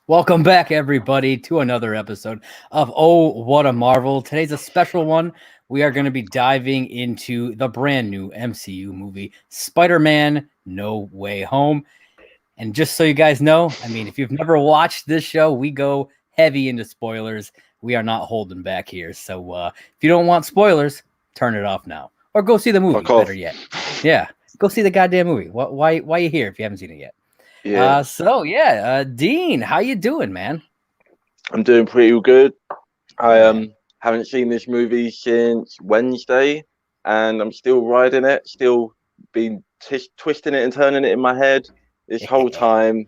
Welcome back, everybody, to another episode of Oh, What a Marvel. Today's a special one. We are going to be diving into the brand new MCU movie, Spider-Man No Way Home. And just so you guys know, if you've never watched this show, we go heavy into spoilers. We are not holding back here. So if you don't want spoilers, turn it off now. Or go see the movie, better yet. Yeah, go see the goddamn movie. Why are you here if you haven't seen it yet? Yeah. Dean, how you doing, man? I'm doing pretty good. I haven't seen this movie since Wednesday, and I'm still riding it. Still been twisting it and turning it in my head this whole time.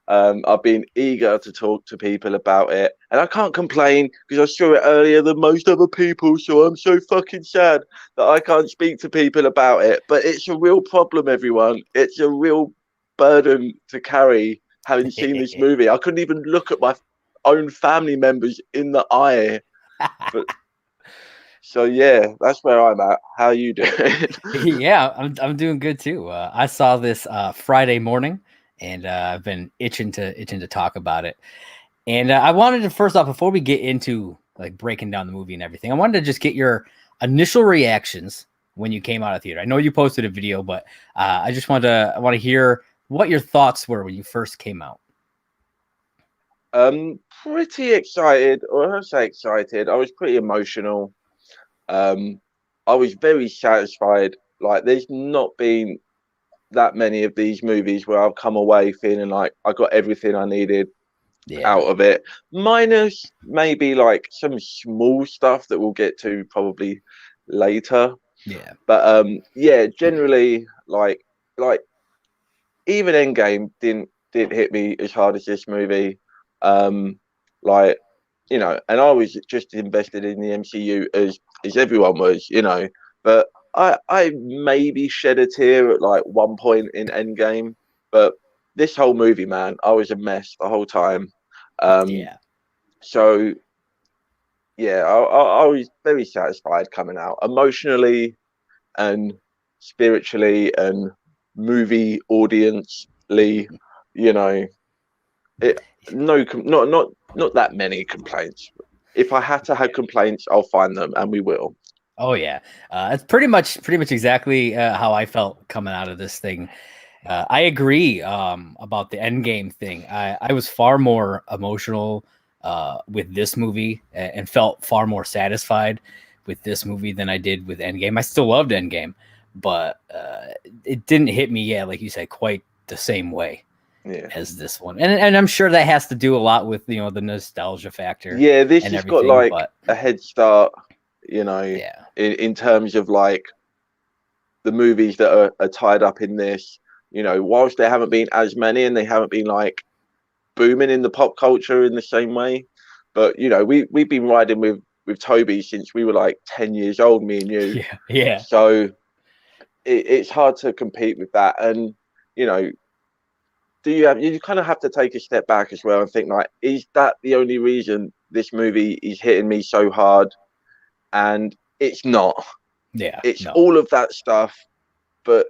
I've been eager to talk to people about it, and I can't complain because I saw it earlier than most other people. So I'm so fucking sad that I can't speak to people about it. But it's a real problem, everyone. It's a real burden to carry having seen this movie. I couldn't even look at my own family members in the eye. So yeah, that's where I'm at. How are you doing? Yeah, I'm doing good too. I saw this Friday morning, and I've been itching to talk about it. And I wanted to first off, before we get into like breaking down the movie and everything, I wanted to just get your initial reactions when you came out of theater. I know you posted a video, but I want to hear what your thoughts were when you first came out. Pretty excited, or I say excited. I was pretty emotional. I was very satisfied. Like, there's not been that many of these movies where I've come away feeling like I got everything I needed out of it, minus maybe like some small stuff that we'll get to probably later. But generally, like even Endgame didn't hit me as hard as this movie. Like, and I was just invested in the MCU as everyone was, but I maybe shed a tear at like one point in Endgame, but this whole movie, man, I was a mess the whole time. So yeah, I was very satisfied coming out emotionally and spiritually and movie audience-ly, it not that many complaints. If I had to have complaints, I'll find them, and we will. Oh yeah, it's pretty much exactly how I felt coming out of this thing. I agree about the Endgame thing. I was far more emotional with this movie and felt far more satisfied with this movie than I did with Endgame. I still loved Endgame, but it didn't hit me, like you said, quite the same way as this one. And I'm sure that has to do a lot with the nostalgia factor. Yeah, this has got like a head start, in terms of like the movies that are tied up in this. Whilst there haven't been as many and they haven't been like booming in the pop culture in the same way, but we've been riding with Toby since we were like 10 years old, me and you. Yeah. So it's hard to compete with that. And you kind of have to take a step back as well and think, like, is that the only reason this movie is hitting me so hard? And it's not. It's all of that stuff, but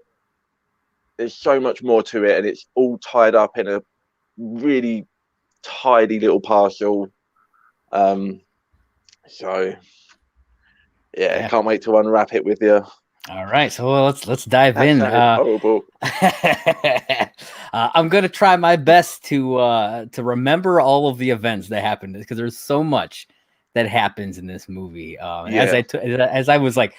there's so much more to it, and it's all tied up in a really tidy little parcel. So yeah, can't wait to unwrap it with you. All right, so let's dive in. Horrible. I'm gonna try my best to remember all of the events that happened, because there's so much that happens in this movie. As I was like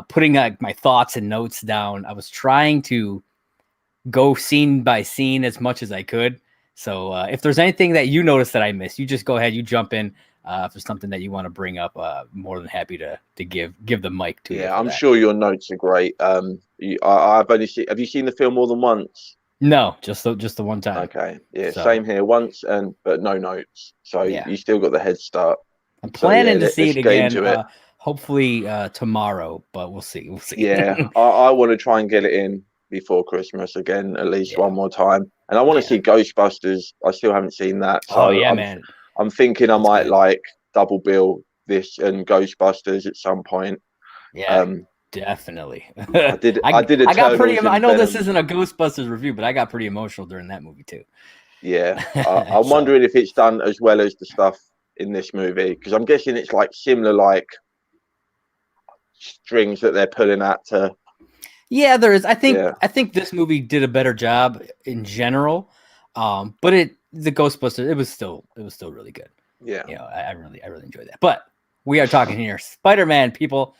putting my thoughts and notes down, I was trying to go scene by scene as much as I could. So if there's anything that you notice that I missed, you just go ahead, you jump in. If there's something that you want to bring up, more than happy to give the mic to you. Yeah, I'm sure your notes are great. I've only seen. Have you seen the film more than once? No, just the one time. Okay, yeah, so, same here. Once, but no notes. So you still got the head start. I'm planning to see it again. Hopefully tomorrow, but we'll see. Yeah, I want to try and get it in before Christmas again, at least one more time. And I want to see Ghostbusters. I still haven't seen that. So man. I'm thinking I might like double bill this and Ghostbusters at some point. Yeah, definitely. I did. I got pretty. I know this isn't a Ghostbusters review, but I got pretty emotional during that movie too. Yeah, I'm So, wondering if it's done as well as the stuff in this movie, because I'm guessing it's like similar, like strings that they're pulling at to. yeah, there is. Yeah, I think this movie did a better job in general. But the Ghostbusters, it was still really good. yeah. You know, I really enjoyed that. But we are talking here Spider-Man, people.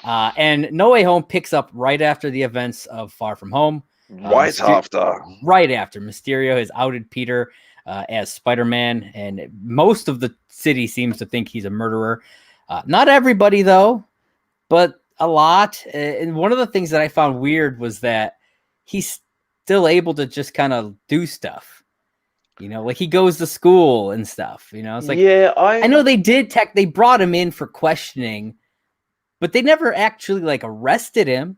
And No Way Home picks up right after the events of Far From Home. Right after. Right after Mysterio has outed Peter as Spider-Man, and most of the city seems to think he's a murderer. Not everybody, though, but a lot. And one of the things that I found weird was that he's still able to just kind of do stuff. You know, like he goes to school and stuff. You know, it's like, Yeah, I know they brought him in for questioning, but they never actually like arrested him.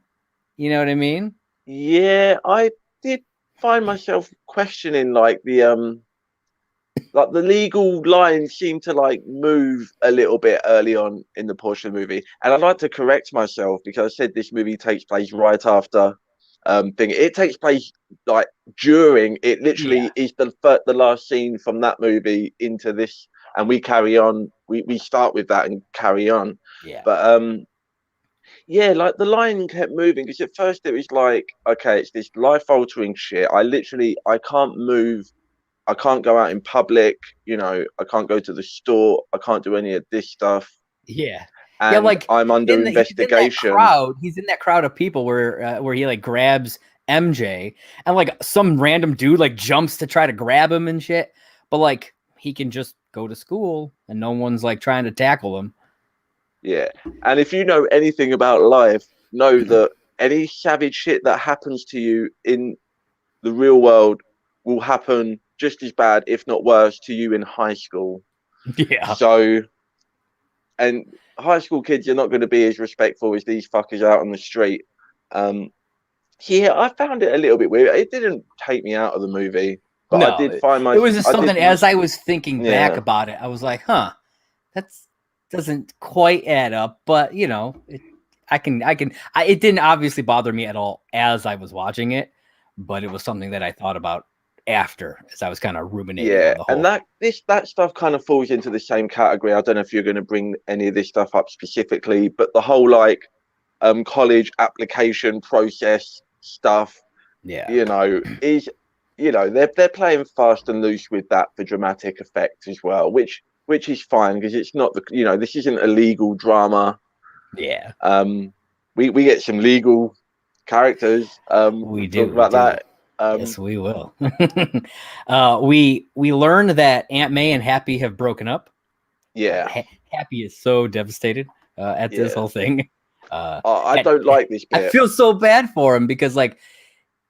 You know what I mean? yeah, I did find myself questioning like the legal lines seem to like move a little bit early on in the portion of the movie. And I'd like to correct myself because I said this movie takes place right after thing. It takes place like during. It Yeah. literally is the last scene from that movie into this, and we carry on. We start with that and carry on. Yeah. But yeah, like the line kept moving because at first it was like, okay, it's this life altering shit. I can't move. I can't go out in public. You know, I can't go to the store. I can't do any of this stuff. Yeah. Yeah, And like I'm under he's in that investigation. crowd. He's in that crowd of people where he like grabs MJ and like some random dude like jumps to try to grab him and shit. But like he can just go to school and no one's like trying to tackle him. Yeah. And if you know anything about life, know that any savage shit that happens to you in the real world will happen just as bad, if not worse, to you in high school. Yeah. So, and high school kids are not going to be as respectful as these fuckers out on the street. Um, yeah, I found it a little bit weird. It didn't take me out of the movie, but I No, did find it was just I did, something as I was thinking back yeah, about it, I was like, huh, that's doesn't quite add up, but you know, it didn't obviously bother me at all as I was watching it, but it was something that I thought about after as I was kind of ruminating yeah. on the And whole. that stuff kind of falls into the same category. I don't know if you're going to bring any of this stuff up specifically, but the whole like college application process stuff, Yeah. you know, is they're playing fast and loose with that for dramatic effect as well, which is fine because it's not this isn't a legal drama. Yeah. We get some legal characters. We We'll do. talk We about do. that. Yes, we will. We learned that Aunt May and Happy have broken up. Yeah, Happy is so devastated at this yeah. whole thing. I And don't like this I bit. feel so bad for him because like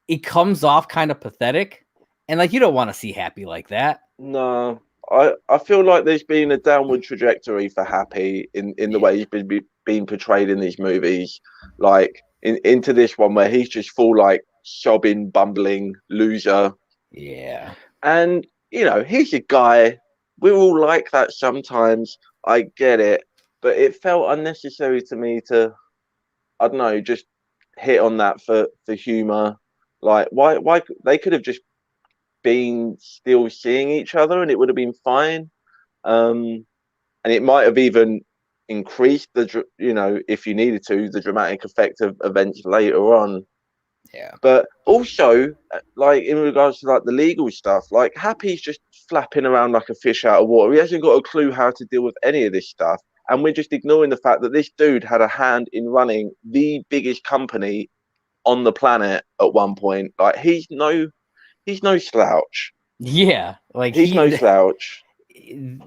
it comes off kind of pathetic, and like you don't want to see Happy like that. No, I feel like there's been a downward trajectory for Happy in the Yeah, way he's being portrayed in these movies, like into this one where he's just full like sobbing, bumbling loser. yeah, And he's a guy. We're all like that sometimes. I get it, but it felt unnecessary to me to, I don't know, just hit on that for humor. Like, why they could have just been still seeing each other and it would have been fine. And it might have even increased if you needed to, the dramatic effect of events later on. yeah, But also, like in regards to like the legal stuff, like Happy's just flapping around like a fish out of water. He hasn't got a clue how to deal with any of this stuff, and we're just ignoring the fact that this dude had a hand in running the biggest company on the planet at one point. Like he's no slouch. yeah. Like He's no slouch.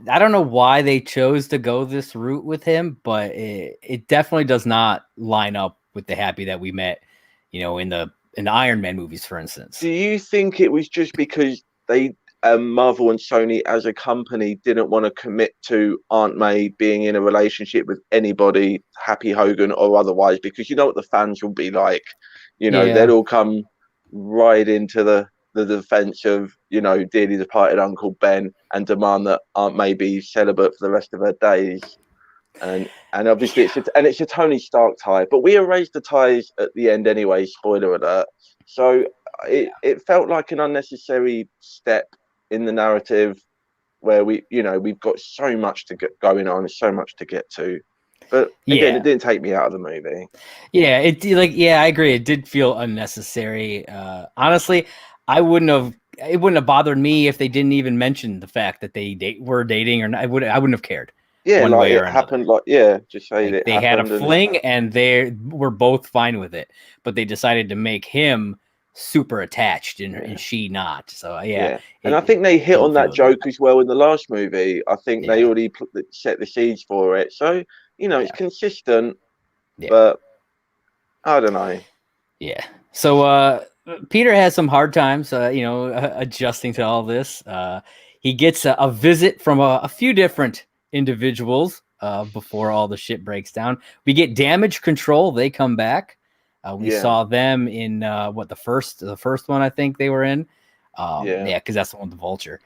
I don't know why they chose to go this route with him, but it definitely does not line up with the Happy that we met, you know, in the Iron Man movies, for instance. Do you think it was just because they Marvel and Sony as a company didn't want to commit to Aunt May being in a relationship with anybody, Happy Hogan or otherwise? Because you know what the fans will be like. They'd Yeah, all come right into the defense of dearly departed Uncle Ben and demand that Aunt May be celibate for the rest of her days. And obviously it's a Tony Stark tie, but we erased the ties at the end anyway. Spoiler alert. So yeah, it felt like an unnecessary step in the narrative where we've got so much to get going on, so much to get to. But again, it didn't take me out of the movie. Yeah, I agree. It did feel unnecessary. Honestly, I wouldn't have. It wouldn't have bothered me if they didn't even mention the fact that they were dating or not. I wouldn't have cared. Yeah, one like way or it another. happened. Just say Like, it they had a happened. fling, and they were both fine with it, but they decided to make him super attached and she not. So Yeah, and I it think they hit didn't on that feel good. joke as well in the last movie. I think they Yeah, already set the seeds for it, so it's yeah, consistent. yeah, But I don't know. yeah. So Peter has some hard times, adjusting to all this. He gets a visit from a few different individuals before all the shit breaks down. We get Damage Control. They come back. We Yeah, saw them in the first one I think they were in. yeah. Because that's the one with the Vulture.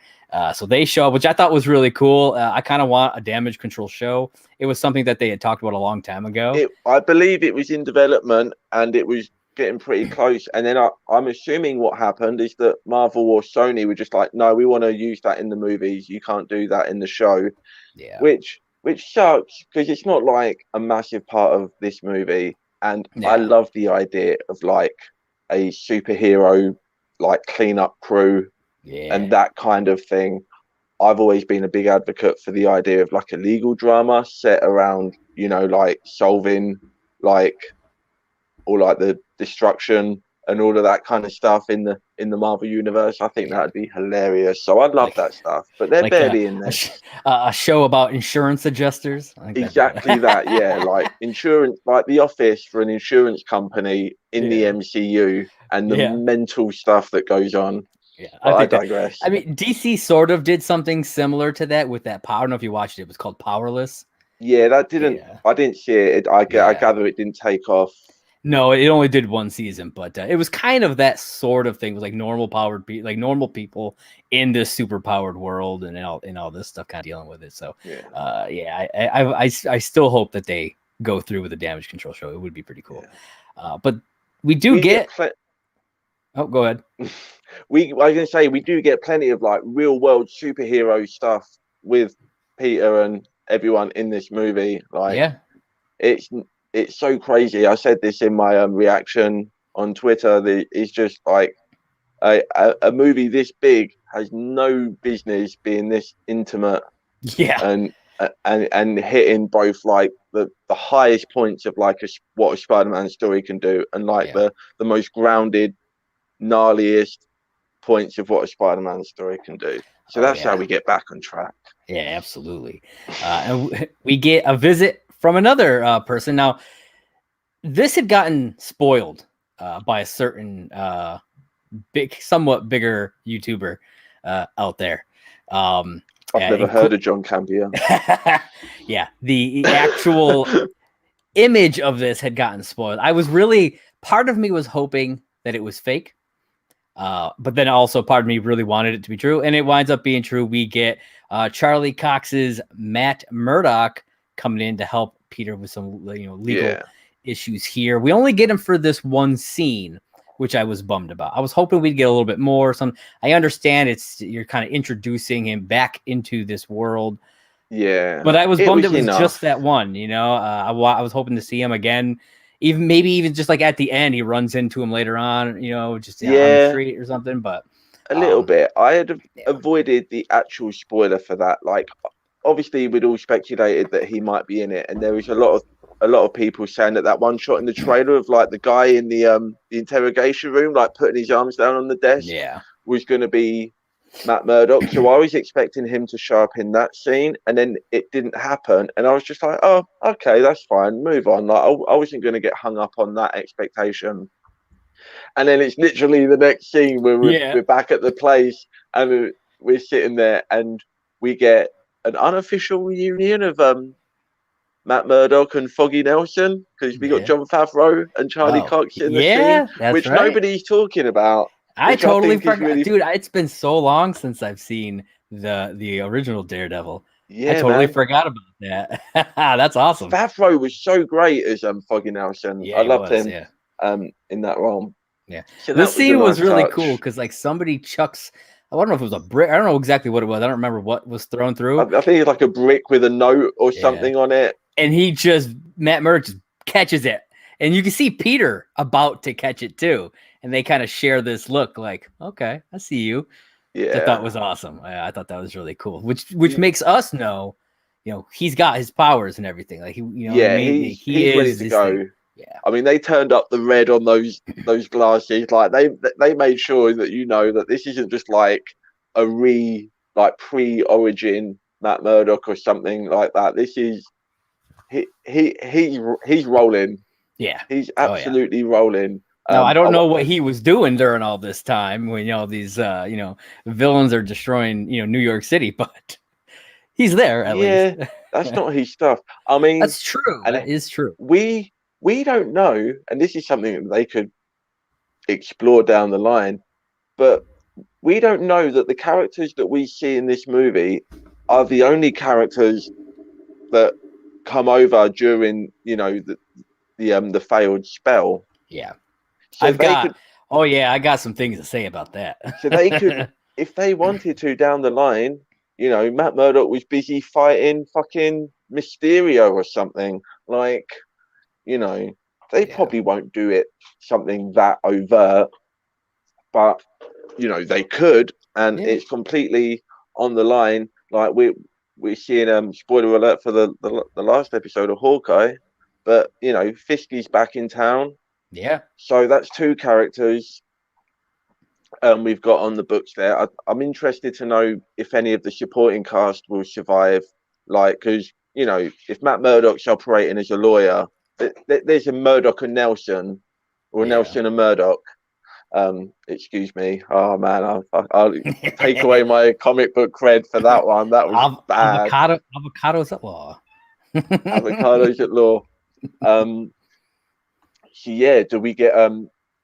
So they show up, which I thought was really cool. I kind of want a Damage Control show. It was something that they had talked about a long time ago. I believe it was in development and it was getting pretty close. And then I'm assuming what happened is that Marvel or Sony were just like, no, we want to use that in the movies. You can't do that in the show. Yeah. Which sucks because it's not like a massive part of this movie. And I Yeah. love the idea of like a superhero like cleanup crew and that kind of thing. I've always been a big advocate for the idea of like a legal drama set around, like solving like all like the destruction and all of that kind of stuff in the Marvel universe. I think that'd be hilarious. So I'd love that stuff, but they're like barely in there. A show about insurance adjusters. I think Exactly that, yeah. Like insurance, like The Office for an insurance company in the MCU and the mental stuff that goes on. Yeah, I digress. I mean, DC sort of did something similar to that with that power. I don't know if you watched it. It was called Powerless. Yeah, that didn't. Yeah. I didn't see it. I gather it didn't take off. No, it only did one season, but it was kind of that sort of thing. It was like normal people in this super powered world and all this stuff, kind of dealing with it. So, I still hope that they go through with the Damage Control show. It would be pretty cool. Yeah. But we get. Oh, go ahead. I was going to say we do get plenty of like real world superhero stuff with Peter and everyone in this movie. Like, it's so crazy. I said this in my reaction on Twitter. It's just like a movie this big has no business being this intimate. Yeah, and hitting both like the highest points of like what a Spider-Man story can do, and like the most grounded, gnarliest points of what a Spider-Man story can do. So that's how we get back on track. Yeah, absolutely. And we get a visit from another person. Now, this had gotten spoiled by a certain somewhat bigger YouTuber out there. I've never heard of John Campion. Yeah, the actual image of this had gotten spoiled. Part of me was hoping that it was fake. But then also part of me really wanted it to be true, and it winds up being true. We get Charlie Cox's Matt Murdock coming in to help Peter with some legal issues here. We only get him for this one scene, which I was bummed about. I was hoping we'd get a little bit more. I understand you're kind of introducing him back into this world. Yeah, but I was bummed it was just that one. I was hoping to see him again. Maybe even just like at the end, he runs into him later on, just on the street or something. But a little bit. I had avoided the actual spoiler for that. Like, obviously, we'd all speculated that he might be in it, and there was a lot of people saying that one shot in the trailer of like the guy in the interrogation room, like putting his arms down on the desk, was going to be Matt Murdock. So I was expecting him to show up in that scene, and then it didn't happen, and I was just like, oh, okay, that's fine, move on. Like, I wasn't going to get hung up on that expectation. And then it's literally the next scene where we're back at the place and we're sitting there and we get an unofficial reunion of Matt Murdock and Foggy Nelson, because we got Jon Favreau and Charlie Cox in the scene, which nobody's talking about. I totally forgot, dude. It's been so long since I've seen the original Daredevil. Yeah, I totally forgot about that. That's awesome. Favreau was so great as Foggy Nelson. Yeah, I loved him in that role. Yeah, so this scene was really cool because like somebody chucks I don't know if it was a brick. I don't know exactly what it was. I don't remember what was thrown through. I think it's like a brick with a note or something on it. And Matt Murdock just catches it. And you can see Peter about to catch it too. And they kind of share this look like, okay, I see you. Yeah. I thought was awesome. I thought that was really cool, which makes us know, he's got his powers and everything. Like he's ready to go. Thing. Yeah. I mean, they turned up the red on those glasses. Like they made sure that that this isn't just like a pre-origin Matt Murdock or something like that. This is he's rolling. Yeah, he's absolutely rolling. Now I don't know what he was doing during all this time when these villains are destroying New York City, but he's there at least. Yeah, that's not his stuff. I mean, that's true. And that is true. We don't know, and this is something that they could explore down the line, but we don't know that the characters that we see in this movie are the only characters that come over during the failed spell. Yeah. So I got some things to say about that. So they could, if they wanted to down the line, Matt Murdock was busy fighting fucking Mysterio or something. Like, they probably won't do it something that overt, but they could, and it's completely on the line. Like we're seeing spoiler alert for the last episode of Hawkeye, but Fisky's back in town. Yeah. So that's two characters we've got on the books there. I'm interested to know if any of the supporting cast will survive. Like, because if Matt Murdock's operating as a lawyer, there's a Murdock and Nelson, or Nelson and Murdock. Excuse me. Oh man, I'll take away my comic book cred for that one. That was bad. Avocados at law. Avocados at law. So yeah, do we get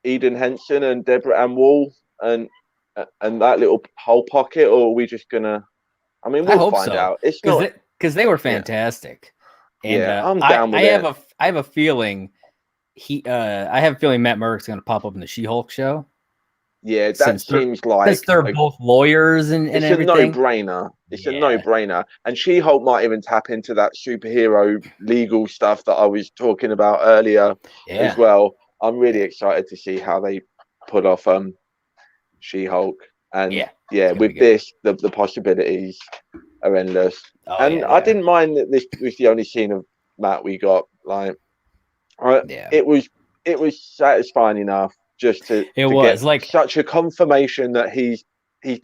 Eden Henson and Deborah Ann Wall and that little whole pocket, or are we just gonna? I mean, we'll find out. It's not because they were fantastic. And I'm down with it. I have a feeling Matt Murdock's gonna pop up in the She-Hulk show. Yeah, that seems like they're both lawyers and everything. It's a no-brainer. It's a no-brainer. And She-Hulk might even tap into that superhero legal stuff that I was talking about earlier as well. I'm really excited to see how they put off She-Hulk. And with this, the possibilities are endless. I didn't mind that this was the only scene of Matt we got. Like, it was satisfying enough just to get like such a confirmation that he's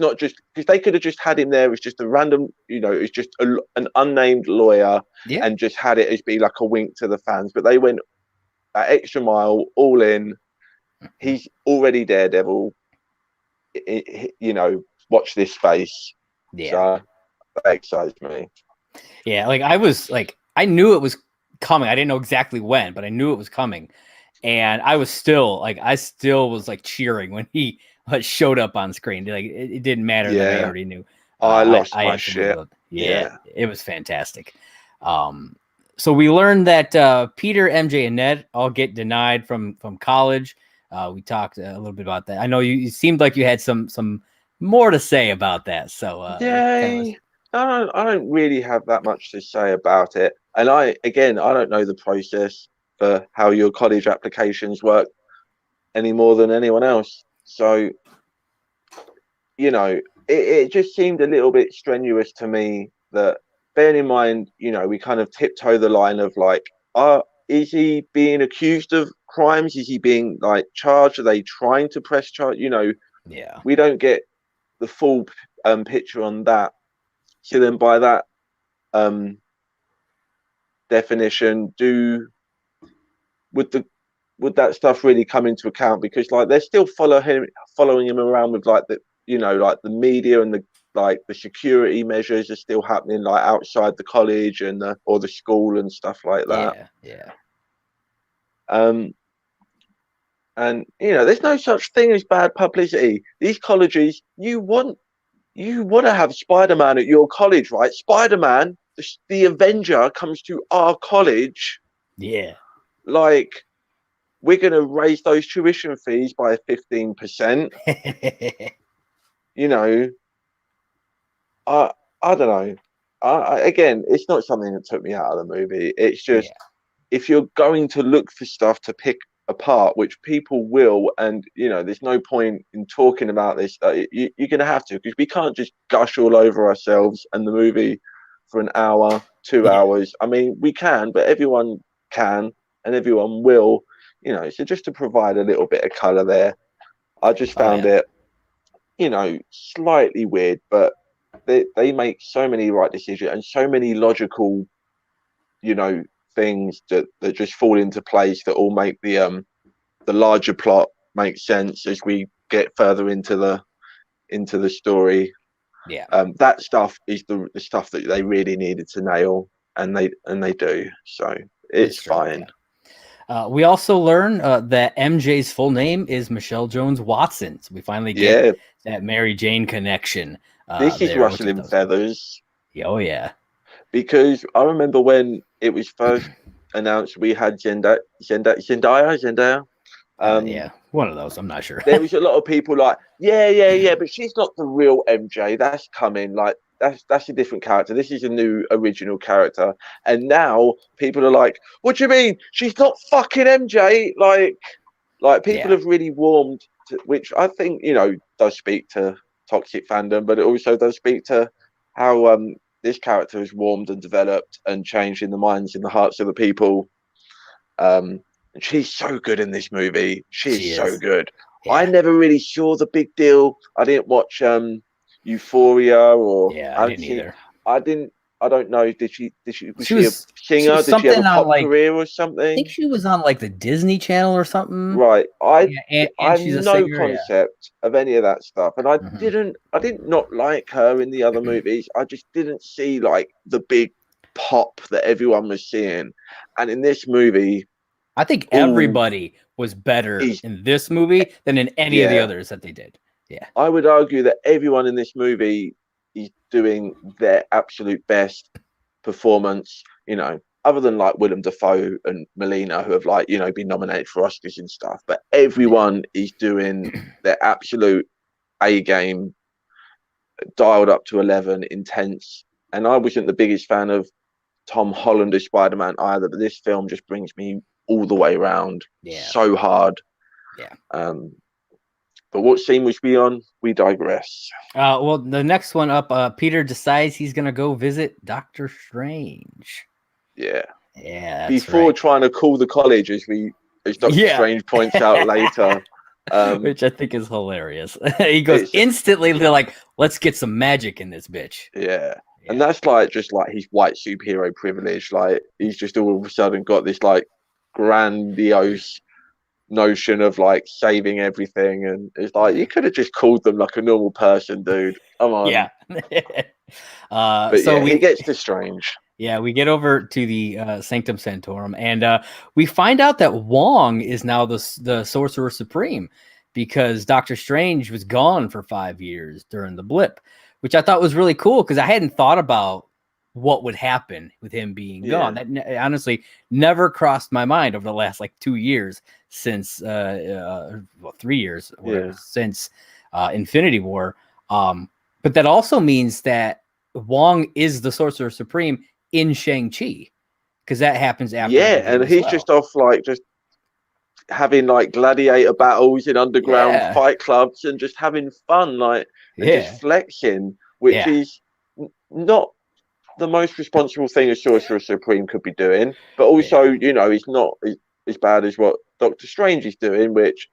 not just, because they could have just had him there as just a random, it's just an unnamed lawyer and just had it as be like a wink to the fans, but they went that extra mile, all in. He's already Daredevil. Watch this space. So that excites me. Yeah, like I knew it was coming. I didn't know exactly when, but I knew it was coming. And I was still was cheering when he showed up on screen. Like it didn't matter that I already knew. I lost my shit. It was fantastic. So we learned that Peter, MJ, and Ned all get denied from college. We talked a little bit about that. I know you seemed like you had some more to say about that. So I don't really have that much to say about it. And I don't know the process for how your college applications work any more than anyone else. So, it just seemed a little bit strenuous to me that, bearing in mind, we kind of tiptoe the line of like, is he being accused of crimes? Is he being charged? Are they trying to press charge? We don't get the full picture on that. So then by that definition, would that stuff really come into account? Because they're still following him around with the media and the security measures are still happening outside the college and or the school and stuff like that. And there's no such thing as bad publicity. These colleges, you want to have Spider-Man at your college, right? Spider-Man, the Avenger, comes to our college. Yeah. We're going to raise those tuition fees by 15%. you know, I I don't know. Again, it's not something that took me out of the movie. It's just Yeah. if you're going to look for stuff to pick apart, which people will, and there's no point in talking about this. You're going to have to, because we can't just gush all over ourselves and the movie for an hour, two Yeah. hours. I mean, we can, but everyone can and everyone will. So just to provide a little bit of color there, I just Oh found yeah. it, slightly weird, but they make so many right decisions and so many logical, you know, things that just fall into place that all make the larger plot make sense as we get further into the story. Yeah. That stuff is the stuff that they really needed to nail, and they do. So That's it's true. fine. Yeah. We also learn that MJ's full name is Michelle Jones Watson. So we finally get Yeah, that Mary Jane connection this is there, which I rustling thought was cool. feathers, Oh yeah. because I remember when it was first announced we had Zendaya. Yeah, one of those. I'm not sure. There was a lot of people like, yeah, but she's not the real MJ. That's coming. Like that's a different character. This is a new original character. And now people are like, what do you mean? She's not fucking MJ. Like people Yeah. have really warmed to, which I think, does speak to toxic fandom, but it also does speak to how this character has warmed and developed and changed in the minds and the hearts of the people. And she's so good in this movie. She is She so is. good. I Yeah. never really saw the big deal. I didn't watch Euphoria or Yeah, I I haven't didn't seen. either. I didn't. I don't know. Was She she a was she singer? was Did she have a something on pop like career or I think something? she was on like the Disney Channel or something. Right. Yeah, I and have she's a no singer. Yeah. concept of any of that stuff, and Hmm. I didn't not like her in the other movies. I just didn't see like the big pop that everyone was seeing, and in this movie, I think all everybody was better is in this movie than in any of the yeah. others that they did. Yeah. I would argue that everyone in this movie is doing their absolute best performance, other than like Willem Dafoe and Melina, who have like, been nominated for Oscars and stuff. But Yeah. everyone is doing their absolute A game, dialed up to 11, intense. And I wasn't the biggest fan of Tom Holland as Spider-Man either, but this film just brings me all the way around Yeah. so hard. Yeah. But what scene was we on? We digress. Well, the next one up, Peter decides he's gonna go visit Doctor Strange. Yeah. Yeah, that's Before right. trying to call the college, as Doctor Yeah. Strange points out later. Which I think is hilarious. He goes It's instantly, they're like, let's get some magic in this bitch. yeah. And Yeah. that's like just like his white superhero privilege. Like he's just all of a sudden got this like grandiose notion of like saving everything, and it's like you could have just called them like a normal person, dude. Come on. Yeah. But So yeah, he we gets to Strange. we get over to the Sanctum Sanctorum, and we find out that Wong is now the Sorcerer Supreme, because Doctor Strange was gone for 5 years during the blip, which I thought was really cool because I hadn't thought about what would happen with him being gone. Yeah. That honestly never crossed my mind over the last like 2 years since 3 years, whatever, Yeah. since Infinity War. But that also means that Wong is the Sorcerer Supreme in Shang-Chi, because that happens after Yeah, Endgame and as he's well. just off like just having like gladiator battles in underground Yeah. fight clubs and just having fun, like, and Yeah. just flexing, which Yeah. is not the most responsible thing a Sorcerer Supreme could be doing, but also, it's not as bad as what Doctor Strange is doing, which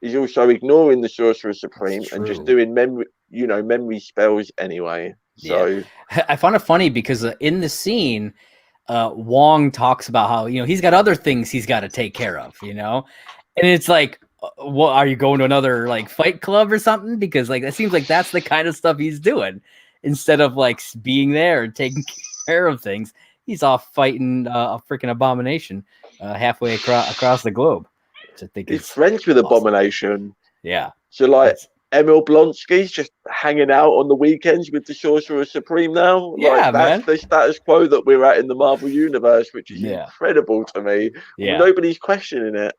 is also ignoring the Sorcerer Supreme and just True. doing memory spells anyway. Yeah. So I found it funny because in the scene, Wong talks about how, he's got other things he's got to take care of, and it's like, what, are you going to another like fight club or something? Because like, it seems like that's the kind of stuff he's doing instead of like being there and taking care of things. He's off fighting a freaking abomination halfway across the globe, which I think he's is friends with awesome. Abomination. Yeah. So like It's, Emil Blonsky's just hanging out on the weekends with the Sorcerer Supreme now. yeah, Like that's man. the status quo that we're at in the Marvel universe, which is Yeah. incredible to me. Yeah. Nobody's questioning it.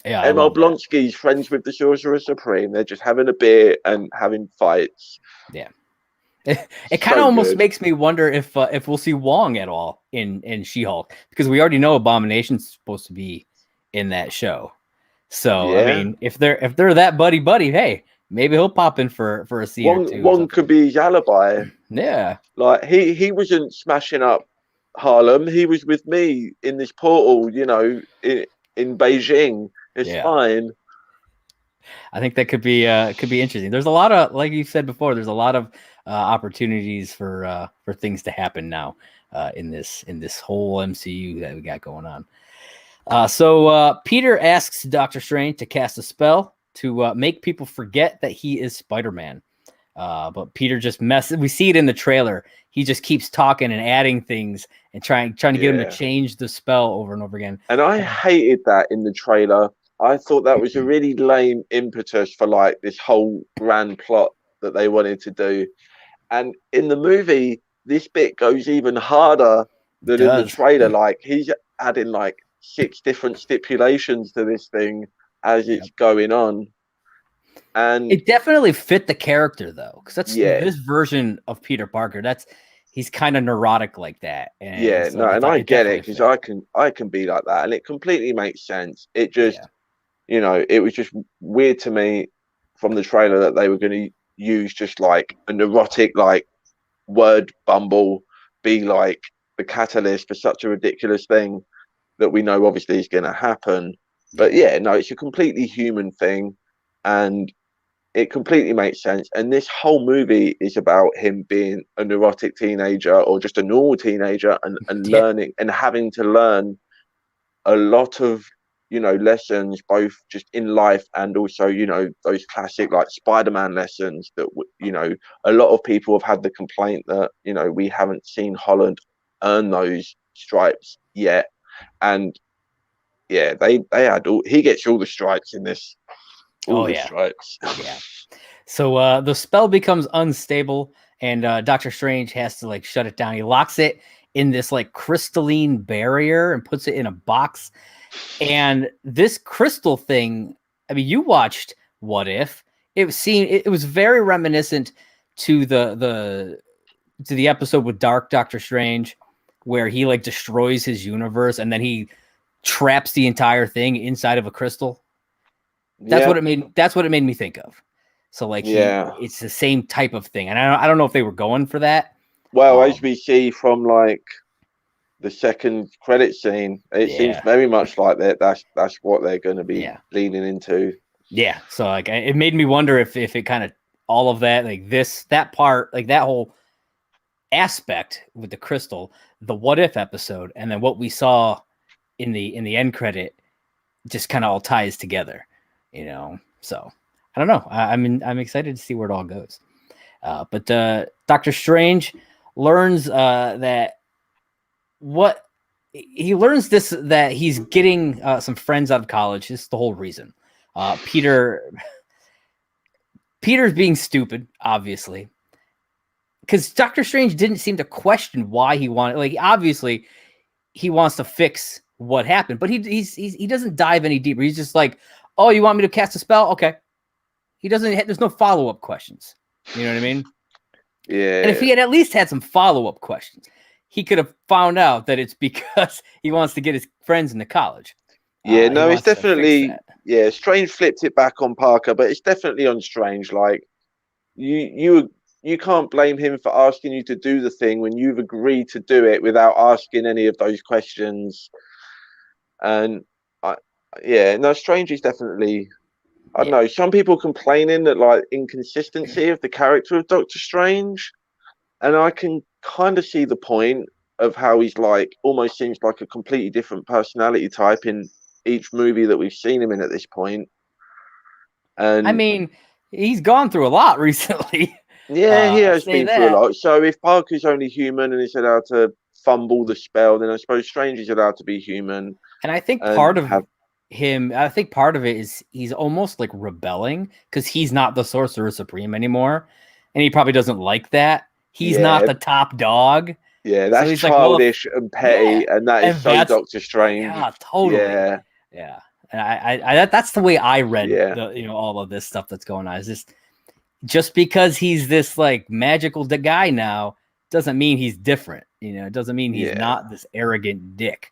Yeah, I Emil love that. Blonsky's friends with the Sorcerer Supreme. They're just having a beer and having fights. Yeah. It kind of So almost good. makes me wonder if we'll see Wong at all in She-Hulk, because we already know Abomination's supposed to be in that show. So I Yeah. mean, if they're that buddy, hey, maybe he'll pop in for a scene or two or One could something. be his alibi. Yeah, Like he wasn't smashing up Harlem. He was with me in this portal, in Beijing. It's yeah. fine. I think that could be interesting. There's a lot of, like you said before, there's a lot of opportunities for things to happen now in this whole MCU that we got going on. So Peter asks Doctor Strange to cast a spell to make people forget that he is Spider-Man. But Peter just messes. We see it in the trailer. He just keeps talking and adding things and trying to get him to change the spell over and over again. And I hated that in the trailer. I thought that was a really lame impetus for like this whole grand plot that they wanted to do. And in the movie, this bit goes even harder than in the trailer. Like he's adding like 6 different stipulations to this thing as it's going on. And it definitely fit the character though, because that's this version of Peter Parker. He's kind of neurotic like that. And so and I get it, because I can be like that, and it completely makes sense. It just it was just weird to me from the trailer that they were going to use just like a neurotic like word bumble be like the catalyst for such a ridiculous thing that we know obviously is going to happen. But no, it's a completely human thing, and it completely makes sense. And this whole movie is about him being a neurotic teenager or just a normal teenager, and learning and having to learn a lot of lessons, both just in life and also those classic like Spider-Man lessons that a lot of people have had the complaint that we haven't seen Holland earn those stripes yet. And they had he gets all the stripes in this. Stripes. So the spell becomes unstable, and Doctor Strange has to like shut it down. He locks it in this like crystalline barrier and puts it in a box. And this crystal thing, I mean, you watched What If? It was very reminiscent to the episode with Doctor Strange, where he like destroys his universe and then he traps the entire thing inside of a crystal. That's what it made me think of. So like it's the same type of thing, and I don't know if they were going for that. Well, as we see from like the second credit scene, it seems very much like that. That's what they're going to be leaning into. Yeah. So like it made me wonder if it kind of all of that, like that part, like that whole aspect with the crystal, the What If episode, and then what we saw in the end credit just kind of all ties together, So I don't know. I'm excited to see where it all goes. But Doctor Strange learns that he's getting some friends out of college. This is the whole reason. Peter's being stupid, obviously, because Doctor Strange didn't seem to question why he wanted. Like, obviously, he wants to fix what happened, but he doesn't dive any deeper. He's just like, "Oh, you want me to cast a spell? Okay." He doesn't. There's no follow-up questions. You know what I mean? Yeah. And if he had at least had some follow-up questions, he could have found out that it's because he wants to get his friends into college. Yeah, no, it's definitely Strange flipped it back on Parker, but it's definitely on Strange. Like you can't blame him for asking you to do the thing when you've agreed to do it without asking any of those questions. And Strange is definitely. I don't know. Some people complaining that like inconsistency of the character of Doctor Strange, and I can kind of see the point of how he's like almost seems like a completely different personality type in each movie that we've seen him in at this point. And I mean, he's gone through a lot recently. Yeah, he has been through a lot. So if Parker's only human and is allowed to fumble the spell, then I suppose Strange is allowed to be human. And I think part of it is he's almost like rebelling because he's not the Sorcerer Supreme anymore, and he probably doesn't like that. He's not the top dog. Yeah, that's so childish and petty, and that is so Doctor Strange. Yeah, totally. Yeah. And that's the way I read Yeah. the all of this stuff that's going on. Is just because he's this like magical guy now doesn't mean he's different. It doesn't mean he's not this arrogant dick.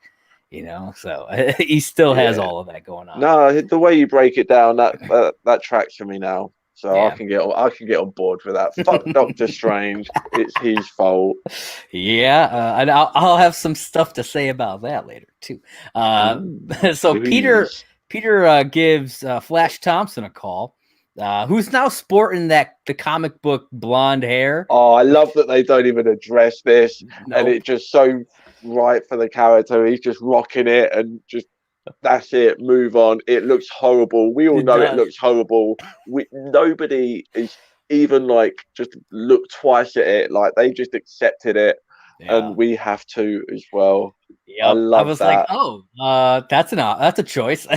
So he still has all of that going on. No, the way you break it down, that tracks for me now. So I can get on board with that. Fuck Doctor Strange. It's his fault. Yeah, and I'll have some stuff to say about that later too. So Please. Peter gives Flash Thompson a call, who's now sporting the comic book blonde hair. Oh, I love that they don't even address this, Nope. and it's just so right for the character. He's just rocking it, and just that's it. Move on. It looks horrible. We all know it looks horrible. Nobody is even like just look twice at it. Like they just accepted it, and we have to as well. Yep. I love was that. like, oh, that's a choice.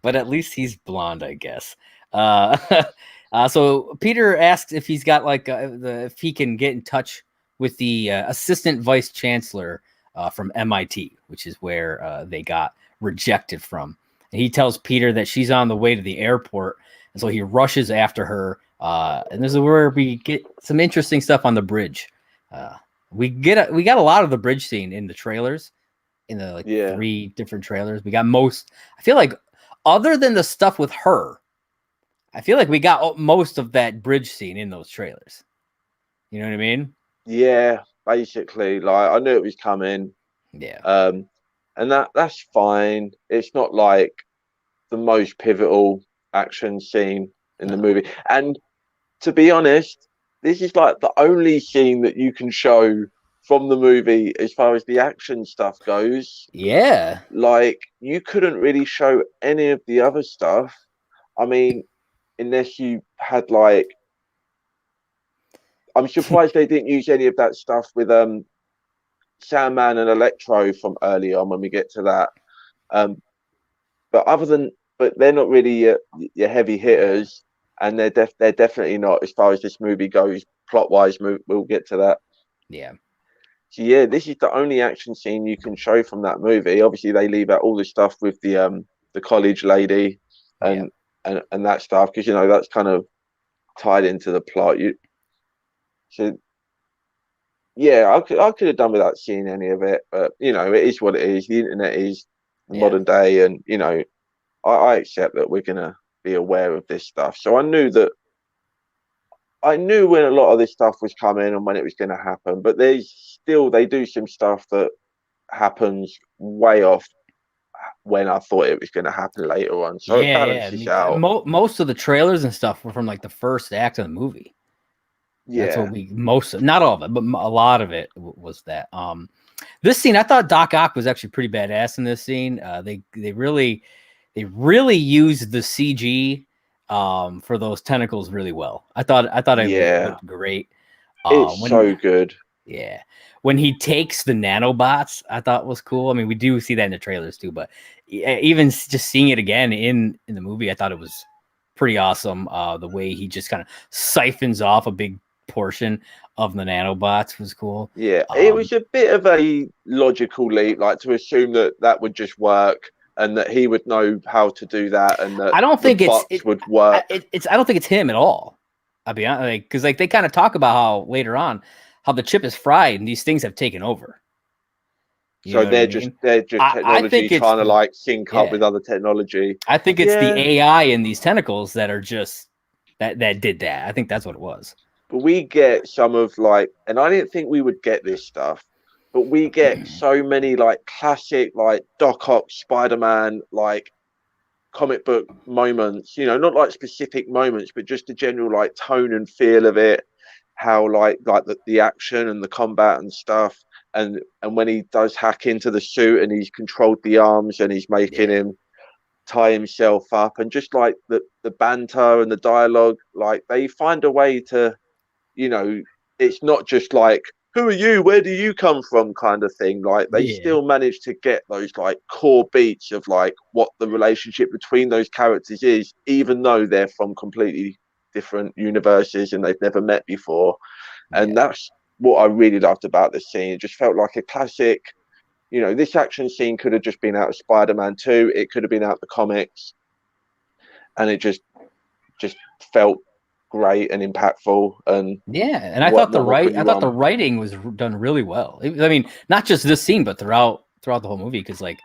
But at least he's blonde, I guess. So Peter asks if he's got like if he can get in touch with the assistant vice chancellor from MIT, which is where they got rejected from. And he tells Peter that she's on the way to the airport, and so he rushes after her. And this is where we get some interesting stuff on the bridge. We got a lot of the bridge scene in the trailers, in the 3 different trailers. We got most. I feel like, other than the stuff with her, I feel like we got most of that bridge scene in those trailers. You know what I mean? Yeah, basically. Like I knew it was coming. Yeah. And that's fine. It's not like the most pivotal action scene in the movie. And to be honest, this is like the only scene that you can show from the movie as far as the action stuff goes. Yeah. Like you couldn't really show any of the other stuff. I mean, unless you had like, I'm surprised they didn't use any of that stuff with Sandman and Electro from early on when we get to that. But they're not really your heavy hitters, and they're definitely not as far as this movie goes plot wise. We'll get to that. Yeah. So yeah, this is the only action scene you can show from that movie. Obviously, they leave out all the stuff with the college lady and that stuff, because that's kind of tied into the plot. So yeah, I could have done without seeing any of it, but it is what it is. The internet is the modern day, and I accept that we're gonna be aware of this stuff. So I knew when a lot of this stuff was coming and when it was going to happen, but they do some stuff that happens way off when I thought it was going to happen later on. So it balances out. Most of the trailers and stuff were from like the first act of the movie. Yeah, that's what not all of it, but a lot of it was that. This scene, I thought Doc Ock was actually pretty badass in this scene. They really used the CG for those tentacles really well. I thought it looked great. It's so good. Yeah. When he takes the nanobots, I thought was cool. I mean, we do see that in the trailers too, but even just seeing it again in the movie, I thought it was pretty awesome. The way he just kind of siphons off a big portion of the nanobots was cool. Yeah, it was a bit of a logical leap, like to assume that would just work, and that he would know how to do that, and that I don't think it would work. I don't think it's him at all. I'll be honest, because they kind of talk about how later on how the chip is fried and these things have taken over. So they're just technology trying to like sync up with other technology. I think it's the AI in these tentacles that are just that did that. I think that's what it was. But we get some of like, and I didn't think we would get this stuff, but we get so many like classic like Doc Ock, Spider-Man, like comic book moments, not like specific moments, but just the general like tone and feel of it, how like the action and the combat and stuff. And when he does hack into the suit and he's controlled the arms and he's making him tie himself up, and just like the banter and the dialogue, like they find a way to, it's not just like, who are you? Where do you come from? Kind of thing. Like they still manage to get those like core beats of like what the relationship between those characters is, even though they're from completely different universes and they've never met before. And that's what I really loved about this scene. It just felt like a classic, you know, this action scene could have just been out of Spider-Man 2. It could have been out of the comics, and it just felt great and impactful. And yeah, and I thought the writing was done really well. I mean, not just this scene, but throughout the whole movie. Because like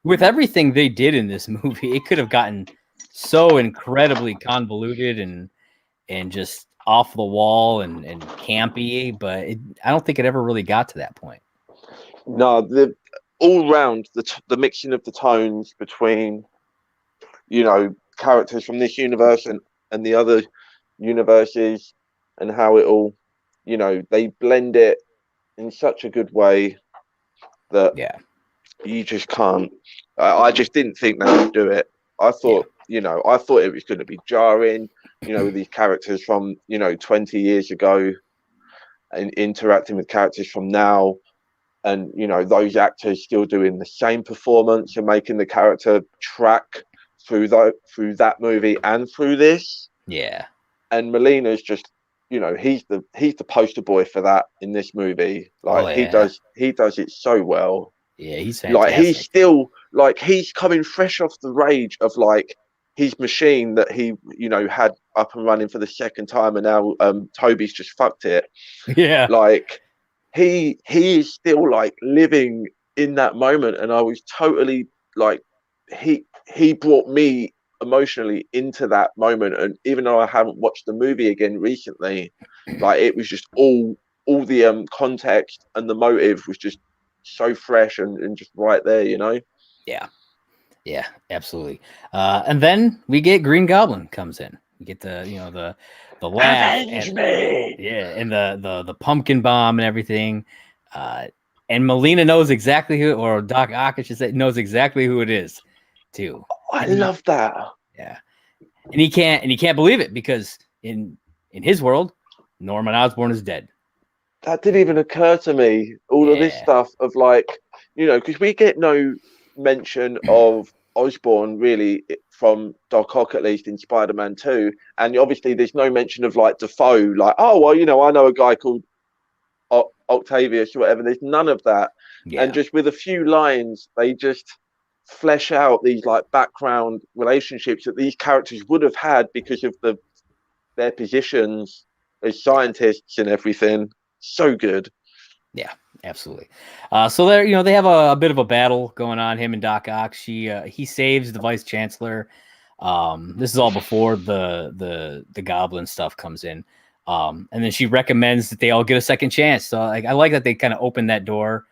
with everything they did in this movie, it could have gotten so incredibly convoluted and just off the wall and campy, but I don't think it ever really got to that point. No, the all round the mixing of the tones between, you know, characters from this universe and the other universes, and how it all, you know, they blend it in such a good way that you just can't. I just didn't think they would do it. I thought, you know, I thought it was going to be jarring, you know, with these characters from, you know, 20 years ago and interacting with characters from now, and, you know, those actors still doing the same performance and making the character track through that movie and through this. Yeah. And Molina's just, you know, he's the poster boy for that in this movie. Like he does it so well. Yeah, he's fantastic. Like he's still like he's coming fresh off the rage of like his machine that he, you know, had up and running for the second time, and now Toby's just fucked it. Yeah. Like he is still like living in that moment, and I was totally like he brought me emotionally into that moment. And even though I haven't watched the movie again recently, like it was just all the context and the motive was just so fresh and just right there, you know. Yeah, absolutely. And then we get Green Goblin comes in. We get the, you know, the laugh and the pumpkin bomb and everything. And Molina knows exactly who, or Doc Ock, I should say, knows exactly who it is too. I love that. Yeah. And he can't believe it, because in his world, Norman Osborn is dead. That didn't even occur to me. All of this stuff of like, you know, because we get no mention of Osborn really from Doc Ock, at least in Spider-Man 2, and obviously there's no mention of like Defoe, like, oh well, you know, I know a guy called Octavius or whatever. There's none of that. And just with a few lines, they just flesh out these like background relationships that these characters would have had because of their positions as scientists and everything. So good. Yeah, absolutely. So there, you know, they have a bit of a battle going on, him and Doc Ock. He saves the vice chancellor. This is all before the goblin stuff comes in. And then she recommends that they all get a second chance. So like, I like that they kind of opened that door,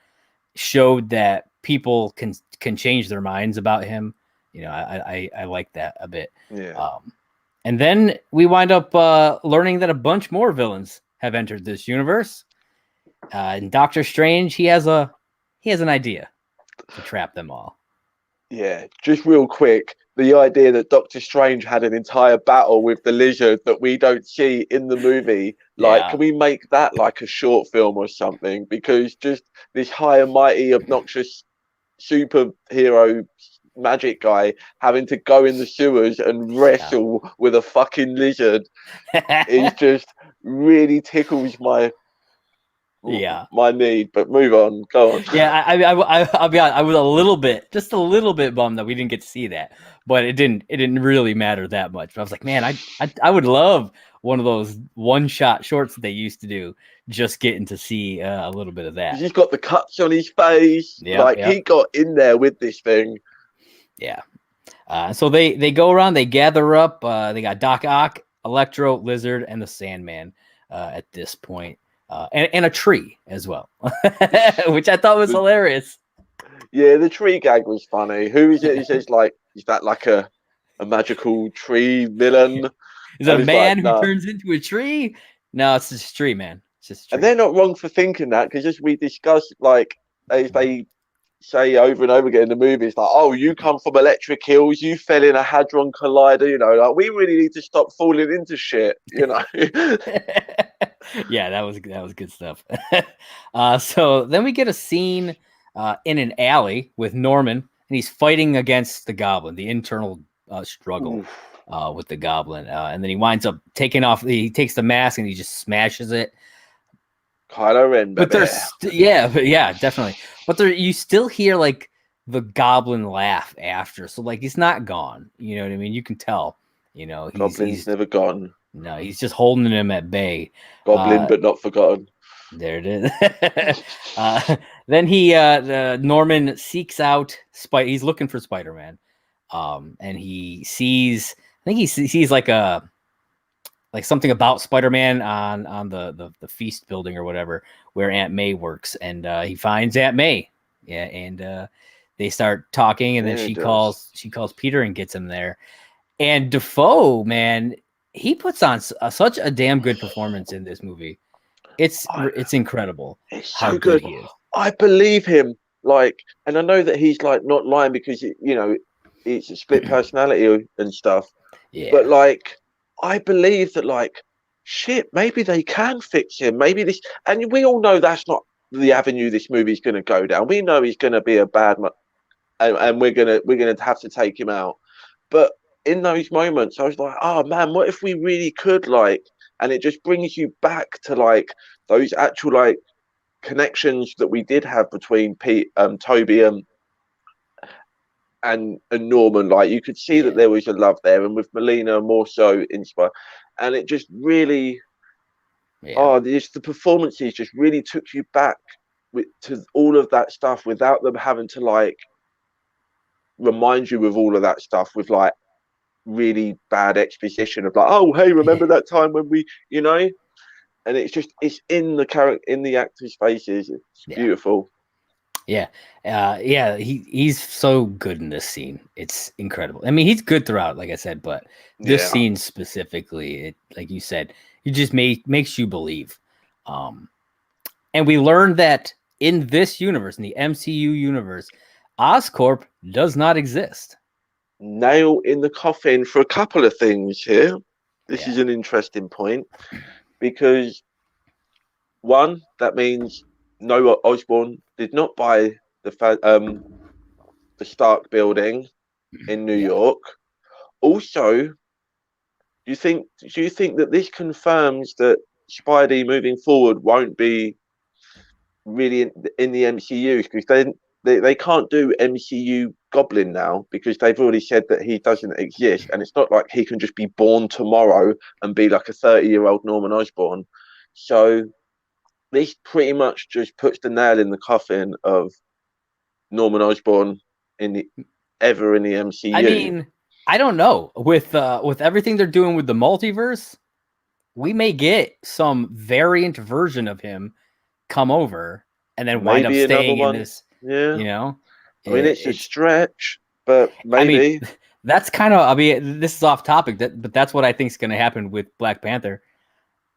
showed that people can change their minds about him. You know, I like that a bit. Yeah. And then we wind up learning that a bunch more villains have entered this universe. And Doctor Strange, he has an idea to trap them all. Yeah, just real quick, the idea that Doctor Strange had an entire battle with the lizard that we don't see in the movie. Like, can we make that like a short film or something? Because just this high and mighty, obnoxious superhero magic guy having to go in the sewers and wrestle with a fucking lizard is just really tickles my need. But move on, go on. Yeah, I'll be honest, I was just a little bit bummed that we didn't get to see that, but it didn't really matter that much. But I was like, man, I would love one of those one-shot shorts that they used to do, just getting to see a little bit of that. He's got the cuts on his face. He got in there with this thing. Yeah. So they go around, they gather up. They got Doc Ock, Electro, Lizard, and the Sandman at this point. And a tree as well, which I thought was hilarious. Yeah, the tree gag was funny. Who is it? He says, like, is that like a magical tree villain? Is that a man who turns into a tree? No, it's just a tree, man. It's just a tree. And they're not wrong for thinking that, because as we discussed, like, they say over and over again in the movies, like, oh, you come from Electric Hills, you fell in a hadron collider, you know, like, we really need to stop falling into shit, you know. Yeah, that was good stuff. So then we get a scene in an alley with Norman, and he's fighting against the Goblin, the internal struggle with the Goblin, and then he winds up he takes the mask and he just smashes it. Kylo Ren, But baby. yeah, definitely. But there, you still hear like the Goblin laugh after, so like he's not gone. You know what I mean? You can tell. You know, Goblin's never gone. no, he's just holding him at bay. Goblin, but not forgotten. There it is. Then Norman seeks out He's looking for Spider-Man, and he sees. I think he sees like something about Spider-Man on the feast building or whatever where Aunt May works, and he finds Aunt May. Yeah, and they start talking, and then she calls Peter and gets him there. And Defoe, man, he puts on such a damn good performance in this movie. It's incredible. It's how so good. he is. I believe him. Like, and I know that he's like not lying because it's a split personality and stuff. Yeah. But like, I believe that like, shit, maybe they can fix him. Maybe this, and we all know that's not the avenue this movie's going to go down. We know he's going to be a bad, and we're gonna have to take him out. But in those moments, I was like, oh man, what if we really could like? And it just brings you back to like those actual like connections that we did have between Toby and Norman. Like you could see that there was a love there, and with Melina more so inspired. And it just really, the performances just really took you back to all of that stuff without them having to like remind you of all of that stuff with like really bad exposition of like, oh hey, remember that time when we, and it's in the character, in the actors' faces. It's beautiful. He's so good in this scene. It's incredible. I mean, he's good throughout, like I said, but this scene specifically, it, like you said, it just makes you believe. And we learned that in this universe, in the MCU universe, Oscorp does not exist. Nail in the coffin for a couple of things here. This is an interesting point because one, that means Noah Osborn did not buy the Stark building in New York. Also, do you think that this confirms that Spidey moving forward won't be really in the MCU because they can't do MCU Goblin now because they've already said that he doesn't exist, and it's not like he can just be born tomorrow and be like a 30-year-old Norman Osborn. So this pretty much just puts the nail in the coffin of Norman Osborn in the MCU. I mean, I don't know. With everything they're doing with the multiverse, we may get some variant version of him come over and then wind up staying in this. Yeah, you know. I mean, it's a stretch, but maybe. I mean, that's kind of. I mean, this is off topic. But that's what I think is going to happen with Black Panther.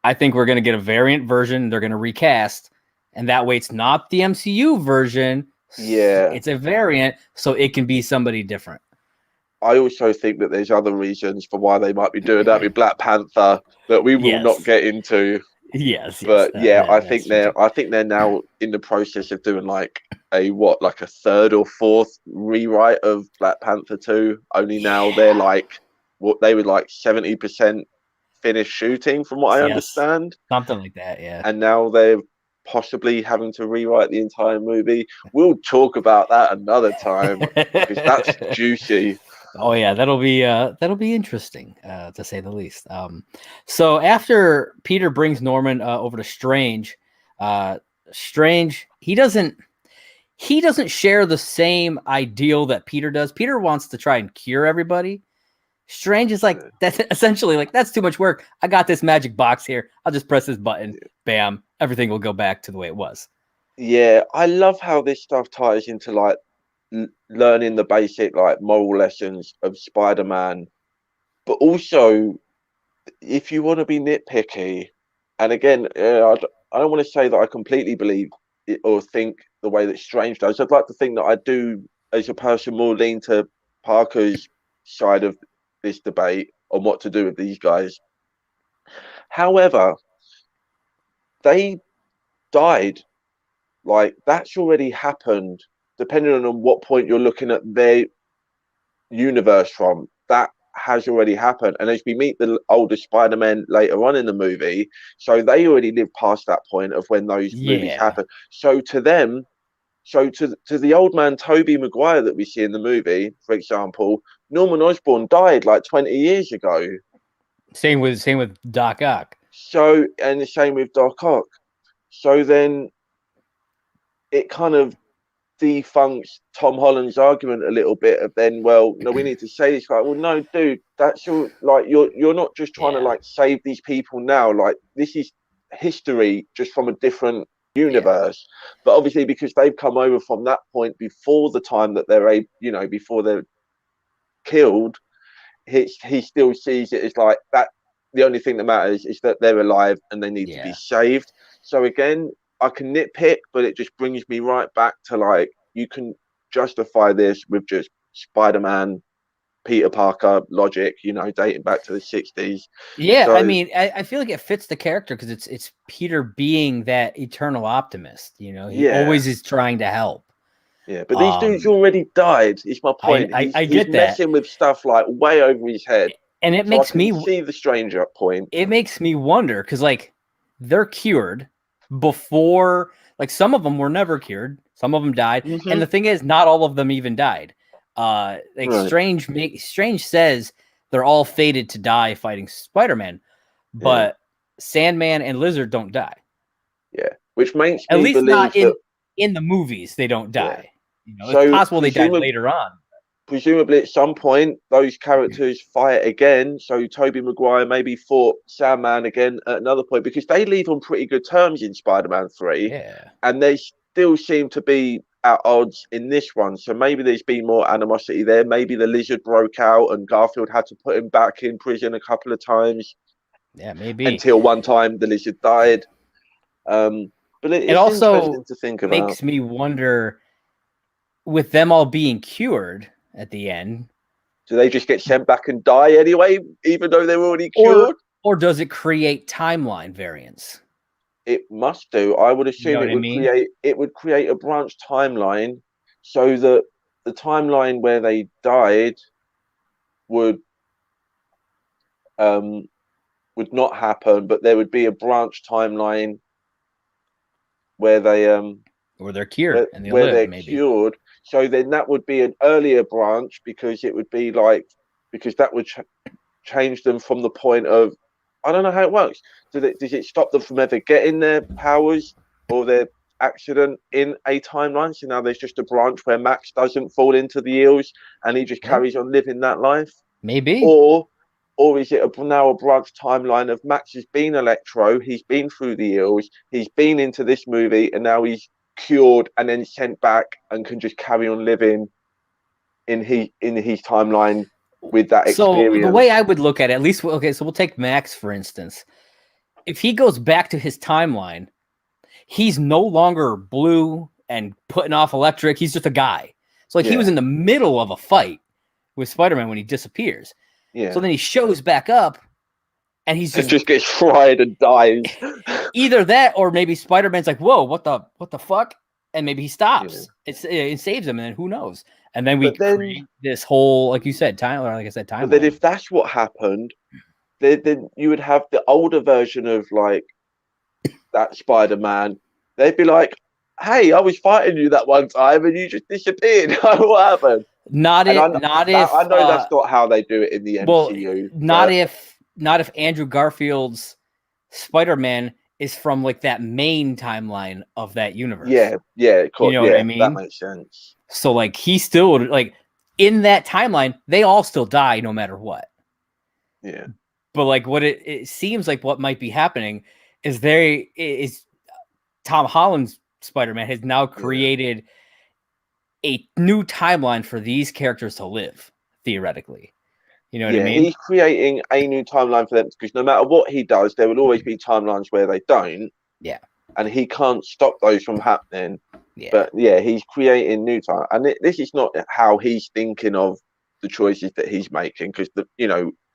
I think we're going to get a variant version. They're going to recast, and that way it's not the MCU version. Yeah, it's a variant, so it can be somebody different. I also think that there's other reasons for why they might be doing that with Black Panther that we will not get into. But I think they're now in the process of doing like a third or fourth rewrite of Black Panther 2. Only now they're like they were like 70% finished shooting from what I understand. Something like that, yeah. And now they're possibly having to rewrite the entire movie. We'll talk about that another time because that's juicy. Oh yeah, that'll be interesting, to say the least. So after Peter brings Norman over to Strange, Strange he doesn't share the same ideal that Peter does. Peter wants to try and cure everybody. Strange is like, that's essentially like, that's too much work. I got this magic box here. I'll just press this button. Bam. Everything will go back to the way it was. Yeah, I love how this stuff ties into like learning the basic like moral lessons of Spider-Man, but also if you want to be nitpicky, and again, I don't want to say that I completely believe it or think the way that Strange does. I'd like to think that I do, as a person, more lean to Parker's side of this debate on what to do with these guys. However, they died. Like, that's already happened. Depending on what point you're looking at their universe from, that has already happened. And as we meet the older Spider-Man later on in the movie, so they already lived past that point of when those movies Yeah. happened. So to them, so to the old man Tobey Maguire that we see in the movie, for example, Norman Osborn died like 20 years ago. Same with Doc Ock. So, and the same with Doc Ock. So then it kind of defunks Tom Holland's argument a little bit of then, well, no, we need to say this. Like, well, no, dude, that's your, like, you're not just trying to like save these people now. Like, this is history just from a different universe. But obviously, because they've come over from that point before the time that they're before they're killed, he still sees it as like that. The only thing that matters is that they're alive and they need to be saved. So again, I can nitpick, but it just brings me right back to like, you can justify this with just Spider-Man, Peter Parker logic, dating back to the 60s. Yeah, So, I mean, I feel like it fits the character because it's Peter being that eternal optimist. He always is trying to help. Yeah, but these dudes already died. Is my point. I He's get that. messing with stuff like way over his head, and it so makes me see the stranger point. It makes me wonder because like they're cured before, like some of them were never cured, some of them died, and the thing is, not all of them even died. Strange says they're all fated to die fighting Spider-Man, but Sandman and Lizard don't die. Yeah, which makes at me least believe not that in the movies they don't die. So it's possible they died later on. Presumably, at some point, those characters fight again. So Tobey Maguire maybe fought Sandman again at another point because they leave on pretty good terms in Spider-Man 3, and they still seem to be at odds in this one. So maybe there's been more animosity there. Maybe the Lizard broke out and Garfield had to put him back in prison a couple of times. Yeah, maybe until one time the Lizard died. But it's also interesting to think about. Makes me wonder, with them all being cured at the end, do they just get sent back and die anyway, even though they're already cured? Or does it create timeline variance? It must do. I would assume it would create a branch timeline, so that the timeline where they died would not happen, but there would be a branch timeline where they or they're cured and where they're cured. So then that would be an earlier branch because it would be like, because that would change them from the point of, I don't know how it works. Does it stop them from ever getting their powers or their accident in a timeline? So now there's just a branch where Max doesn't fall into the eels and he just carries on living that life. Maybe. Or is it now a branch timeline of Max has been Electro, he's been through the eels, he's been into this movie, and now he's cured and then sent back and can just carry on living in his timeline with that experience. So the way I would look at it, at least, so we'll take Max, for instance. If he goes back to his timeline, he's no longer blue and putting off electric. He's just a guy. So he was in the middle of a fight with Spider-Man when he disappears. Yeah. So then he shows back up and he's just gets fried and dies. Either that or maybe Spider-Man's like, whoa, what the fuck? And maybe he stops. It saves him, and then who knows? And then create this whole, like you said, timeline. But then if that's what happened, then you would have the older version of like that Spider-Man. They'd be like, hey, I was fighting you that one time and you just disappeared. What happened? Not if I know that's not how they do it in the MCU. Well, not if Andrew Garfield's Spider-Man is from like that main timeline of that universe. Yeah, cool. You know what I mean? That makes sense. So like he still like in that timeline, they all still die no matter what. Yeah. But like what it seems like what might be happening is Tom Holland's Spider-Man has now created a new timeline for these characters to live, theoretically. You know what I mean? He's creating a new timeline for them because no matter what he does, there will always be timelines where they don't. Yeah. And he can't stop those from happening. Yeah. But he's creating new time. And this is not how he's thinking of the choices that he's making, because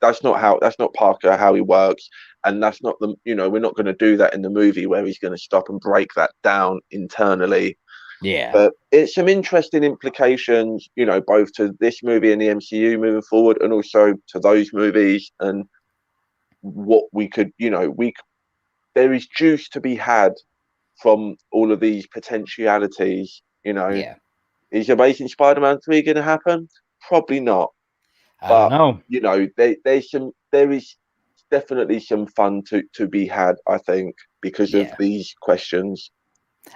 that's not Parker, how he works. And that's not we're not going to do that in the movie where he's going to stop and break that down internally. Yeah. But it's some interesting implications, you know, both to this movie and the MCU moving forward, and also to those movies, and what we could, you know, there is juice to be had from all of these potentialities. You know, Yeah. is Amazing Spider-Man 3 going to happen? Probably not. I don't But know. you know, there is definitely some fun to be had, I think, because of Yeah. these questions.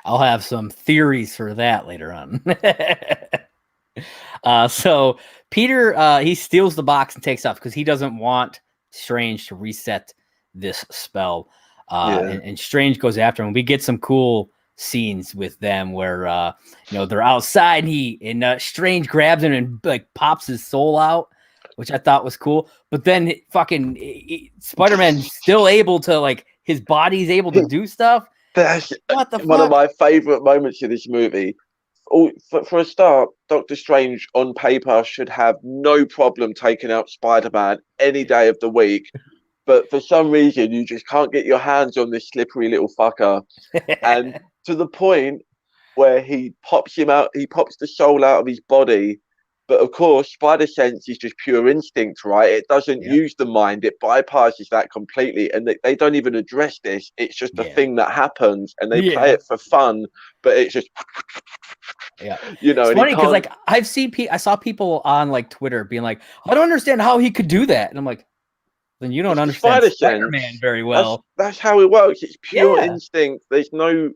I'll have some theories for that later on. So Peter, he steals the box and takes off because he doesn't want Strange to reset this spell. Yeah. And Strange goes after him. We get some cool scenes with them where they're outside and Strange grabs him and like pops his soul out, which I thought was cool. But then Spider-Man's still able to, like, his body's able to do stuff. That's What the one of fuck? my favorite moments of this movie. Oh, for a start, Doctor Strange on paper should have no problem taking out Spider-Man any day of the week, but for some reason you just can't get your hands on this slippery little fucker. And to the point where he pops the soul out of his body. But of course, spider sense is just pure instinct, right? It doesn't Yep. use the mind, it bypasses that completely. And they don't even address this. It's just a thing that happens, and they play it for fun, but it's just, yeah. you know, It's and he funny because, can't. like, I saw people on, like, Twitter being like, I don't understand how he could do that. And I'm like, then you don't It's the understand spider Spider-Man sense. very well. That's how it works. It's pure Yeah. instinct. There's no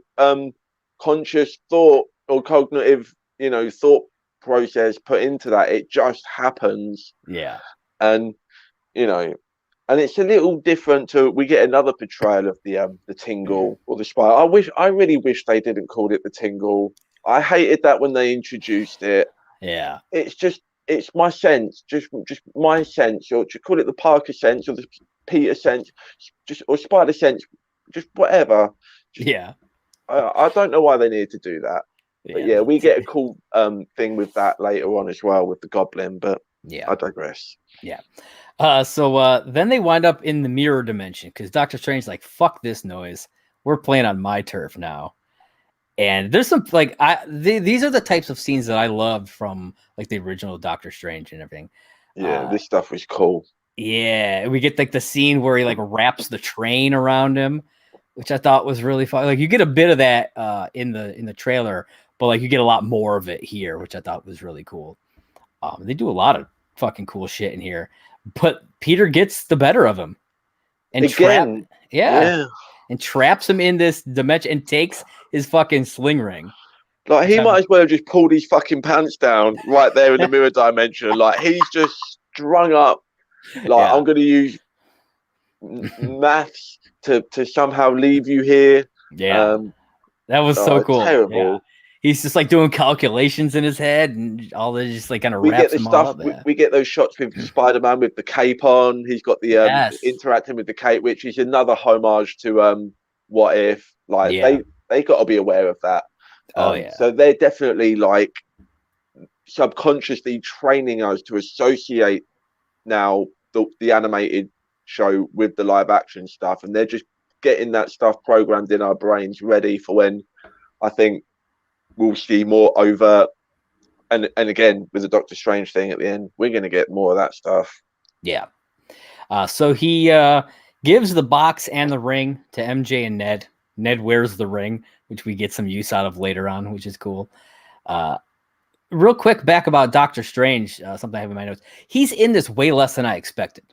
conscious thought or cognitive, you know, thought process put into that. It just happens. Yeah. And you know, and it's a little different to, we get another portrayal of the tingle or the spider. I really wish they didn't call it the tingle. I hated that when they introduced it. Yeah. It's my sense, just my sense, or to call it the Parker sense or the Peter sense, just, or spider sense, just whatever. Just, Yeah. I don't know why they needed to do that. But yeah, we get a cool thing with that later on as well with the Goblin, but Yeah. I digress. Yeah. So then they wind up in the mirror dimension because Doctor Strange's like, fuck this noise. We're playing on my turf now. And there's some, like, these are the types of scenes that I loved from, like, the original Doctor Strange and everything. Yeah, this stuff was cool. Yeah, we get, like, the scene where he, like, wraps the train around him, which I thought was really fun. Like, you get a bit of that in the trailer, but, like, you get a lot more of it here, which I thought was really cool. They do a lot of fucking cool shit in here, but Peter gets the better of him and and traps him in this dimension and takes his fucking sling ring. Like, he might as well have just pulled his fucking pants down right there in the mirror dimension. Like, he's just strung up. Like, I'm going to use maths to somehow leave you here. Yeah. That was so cool. Terrible. Yeah. He's just, like, doing calculations in his head, and all this just, like, kind of wraps him all up. We get those shots with Spider-Man with the cape on. He's got the interacting with the cape, which is another homage to What If. Like, they got to be aware of that. So they're definitely, like, subconsciously training us to associate now the animated show with the live action stuff, and they're just getting that stuff programmed in our brains, ready for when I think we'll see more overt. And again, with the Doctor Strange thing at the end, we're going to get more of that stuff. Yeah. So he gives the box and the ring to MJ and Ned. Ned wears the ring, which we get some use out of later on, which is cool. Real quick, back about Doctor Strange, something I have in my notes. He's in this way less than I expected.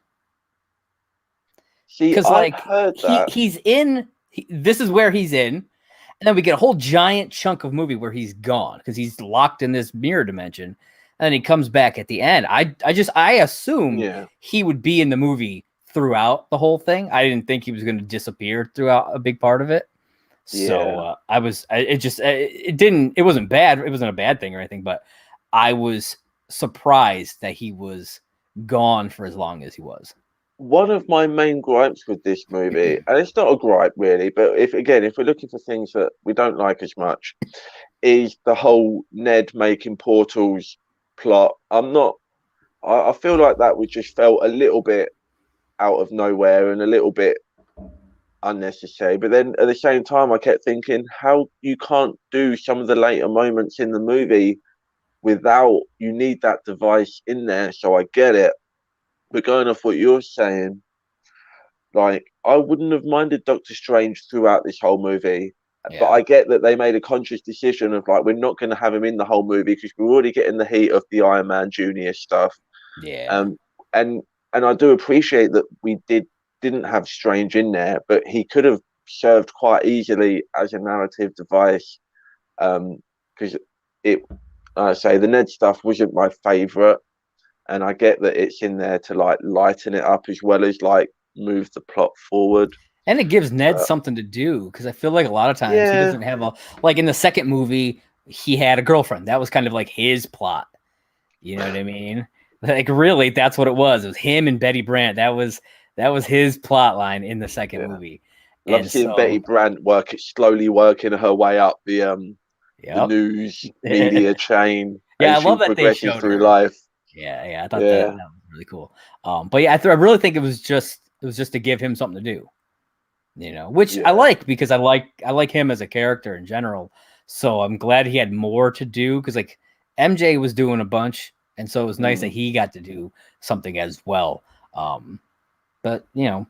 Because, like, heard that. He's in. This is where he's in, and then we get a whole giant chunk of movie where he's gone because he's locked in this mirror dimension, and he comes back at the end. I assumed he would be in the movie throughout the whole thing. I didn't think he was going to disappear throughout a big part of it. So it wasn't bad. It wasn't a bad thing or anything, but I was surprised that he was gone for as long as he was. One of my main gripes with this movie, and it's not a gripe really, but if we're looking for things that we don't like as much, is the whole Ned making portals plot. I feel like that was just felt a little bit out of nowhere and a little bit unnecessary. But then at the same time, I kept thinking how you can't do some of the later moments in the movie without, you need that device in there. So I get it. But going off what you're saying, like, I wouldn't have minded Doctor Strange throughout this whole movie. But Yeah. I get that they made a conscious decision of like, we're not going to have him in the whole movie because we're already getting the heat of the Iron Man Junior stuff. Yeah. Um, and I do appreciate that we didn't have Strange in there, but he could have served quite easily as a narrative device. Because it, I say, the Ned stuff wasn't my favorite, and I get that it's in there to like lighten it up as well as like move the plot forward. And it gives Ned something to do, because I feel like a lot of times he doesn't have like in the second movie, he had a girlfriend. That was kind of like his plot. You know what I mean? Like, really, that's what it was. It was him and Betty Brant. That was his plot line in the second movie. Love And seeing so, Betty Brant slowly working her way up the yep. news media chain. Yeah, as I she love that they progresses showed through her. life. Yeah, I thought that was really cool. But yeah, I really think it was just to give him something to do. You know, which I like, because I like him as a character in general. So I'm glad he had more to do, because like MJ was doing a bunch, and so it was nice that he got to do something as well. But you know,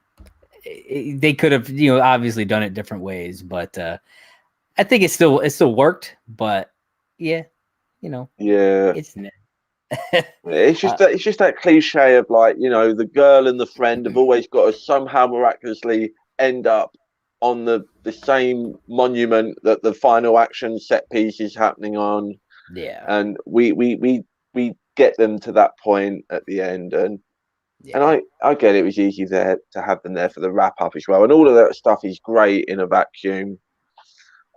they could have, you know, obviously done it different ways, but I think it still worked. But yeah, you know, it's it's just that cliche of like, you know, the girl and the friend have always got to somehow miraculously end up on the same monument that the final action set piece is happening on. Yeah, and we get them to that point at the end, and I get it was easy there to have them there for the wrap up as well, and all of that stuff is great in a vacuum,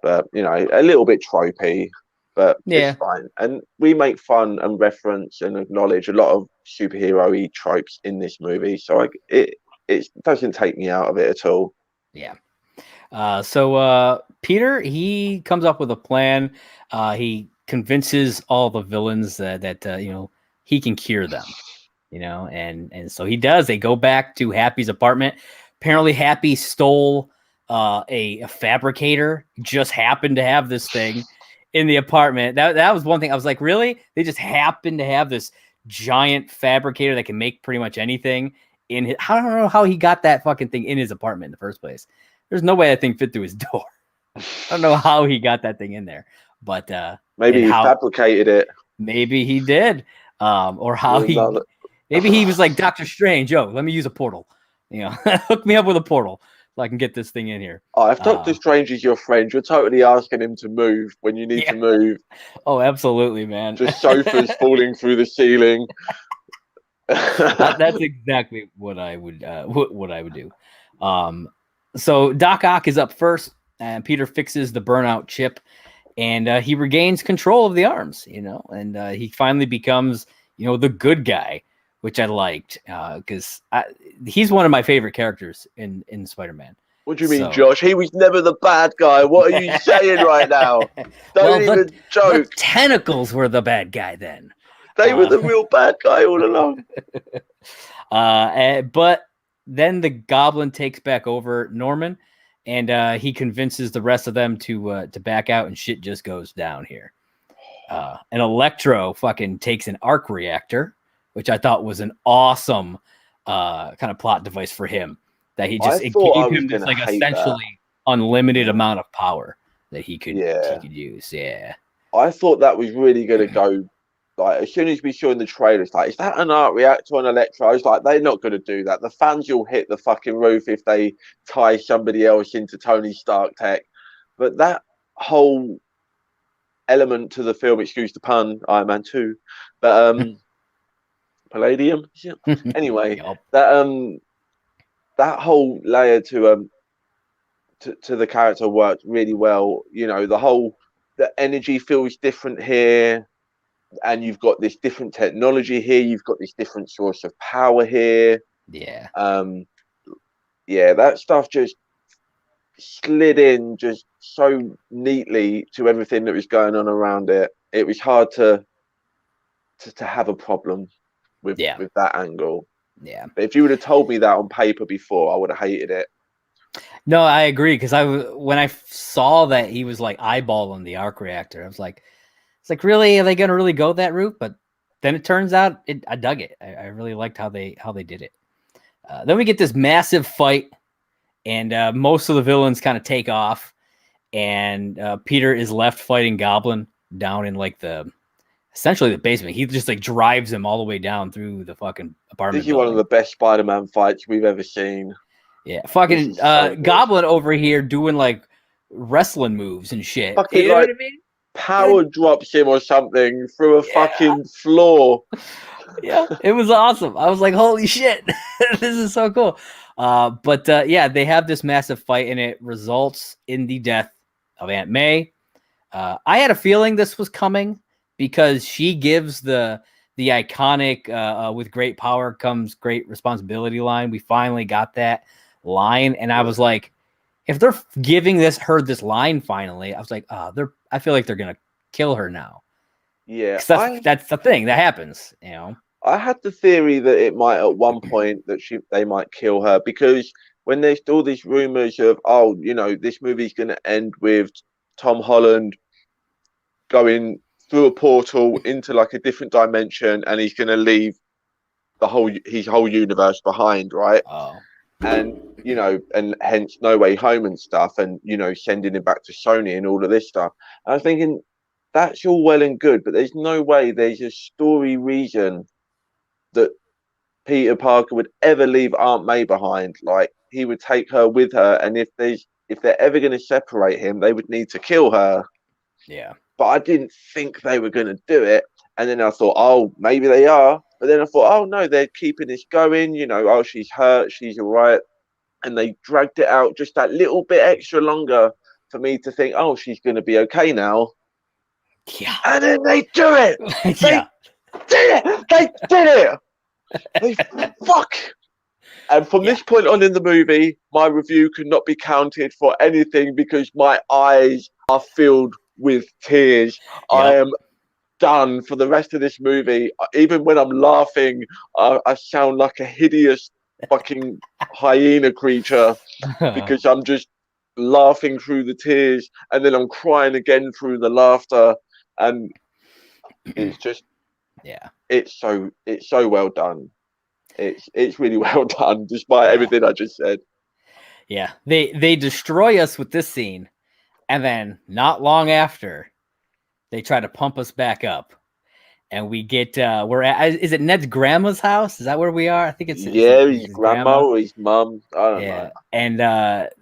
but you know, a little bit tropey, but it's fine. And we make fun and reference and acknowledge a lot of superhero-y tropes in this movie, so it doesn't take me out of it at all. Yeah. So Peter, he comes up with a plan. He convinces all the villains that you know, he can cure them. You know, and so he does. They go back to Happy's apartment. Apparently, Happy stole a fabricator. Just happened to have this thing in the apartment. That was one thing. I was like, really? They just happened to have this giant fabricator that can make pretty much anything in his. I don't know how he got that fucking thing in his apartment in the first place. There's no way that thing fit through his door. I don't know how he got that thing in there, but maybe he fabricated it. Maybe he did, or how maybe he was like Dr. Strange. Yo, let me use a portal. You know, hook me up with a portal so I can get this thing in here. Oh, if Doctor Strange is your friend, you're totally asking him to move when you need to move. Oh, absolutely, man. Just sofas falling through the ceiling. That's exactly what I would what I would do. So Doc Ock is up first, and Peter fixes the burnout chip, and he regains control of the arms. You know, and he finally becomes, you know, the good guy, which I liked, because he's one of my favorite characters in Spider-Man. What do you mean, Josh? He was never the bad guy. What are you saying right now? Don't even joke. The tentacles were the bad guy then. They were the real bad guy all along. But then the Goblin takes back over Norman, and he convinces the rest of them to back out, and shit just goes down here. And Electro fucking takes an arc reactor, which I thought was an awesome kind of plot device for him. That he just, it gave him this like essentially unlimited amount of power that he could use. Yeah, I thought that was really going to go. Like, as soon as we saw in the trailers, like, is that an arc reactor on Electro? I was like, they're not going to do that. The fans will hit the fucking roof if they tie somebody else into Tony Stark tech. But that whole element to the film, excuse the pun, Iron Man 2, but Palladium. Anyway, that whole layer to the character worked really well. You know, the energy feels different here, and you've got this different technology here. You've got this different source of power here. Yeah. That stuff just slid in just so neatly to everything that was going on around it. It was hard to have a problem with that angle. Yeah. But if you would have told me that on paper before, I would have hated it. No, I agree because when I saw that he was like eyeballing the arc reactor, I was like, it's like really are they gonna really go that route? But then it turns out I dug it. I really liked how they did it. Then we get this massive fight, and most of the villains kind of take off, and Peter is left fighting Goblin down in like essentially the basement. He just like drives him all the way down through the fucking apartment This is one of building. the best Spider-Man fights we've ever seen. Yeah, fucking so Goblin over here doing like wrestling moves and shit. Fucking You know like what I mean? power drops him or something through a fucking floor. Yeah, it was awesome. I was like, holy shit, this is so cool. But yeah, they have this massive fight, and it results in the death of Aunt May. I had a feeling this was coming because she gives the iconic with great power comes great responsibility line. We finally got that line, and I was like, if they're giving her this line finally, I was like, I feel like they're gonna kill her now. Yeah, that's the thing that happens, you know. I had the theory that it might at one point that they might kill her, because when there's all these rumors of, oh, you know, this movie's going to end with Tom Holland going through a portal into like a different dimension, and he's going to leave his whole universe behind, right? Oh. And you know, and hence No Way Home and stuff, and you know, sending him back to Sony and all of this stuff. I was thinking that's all well and good, but there's no way there's a story reason that Peter Parker would ever leave Aunt May behind. Like, he would take her with her, and if they're ever going to separate him, they would need to kill her. Yeah. But I didn't think they were going to do it. And then I thought, oh, maybe they are. But then I thought, oh no, they're keeping this going. You know, oh, she's hurt, she's all right. And they dragged it out just that little bit extra longer for me to think, oh, she's going to be okay now. Yeah. And then they do it. Yeah. They did it. They did it. They fuck. And from this point on in the movie, my review could not be counted for anything because my eyes are filled with tears. Yep. I am done for the rest of this movie. Even when I'm laughing, I sound like a hideous fucking hyena creature because I'm just laughing through the tears, and then I'm crying again through the laughter, and it's just it's so well done. It's really well done, despite everything I just said. Yeah, they destroy us with this scene, and then not long after, they try to pump us back up, and we get we're at, is it Ned's grandma's house? Is that where we are? I think it's his grandma or his mum. I don't know. And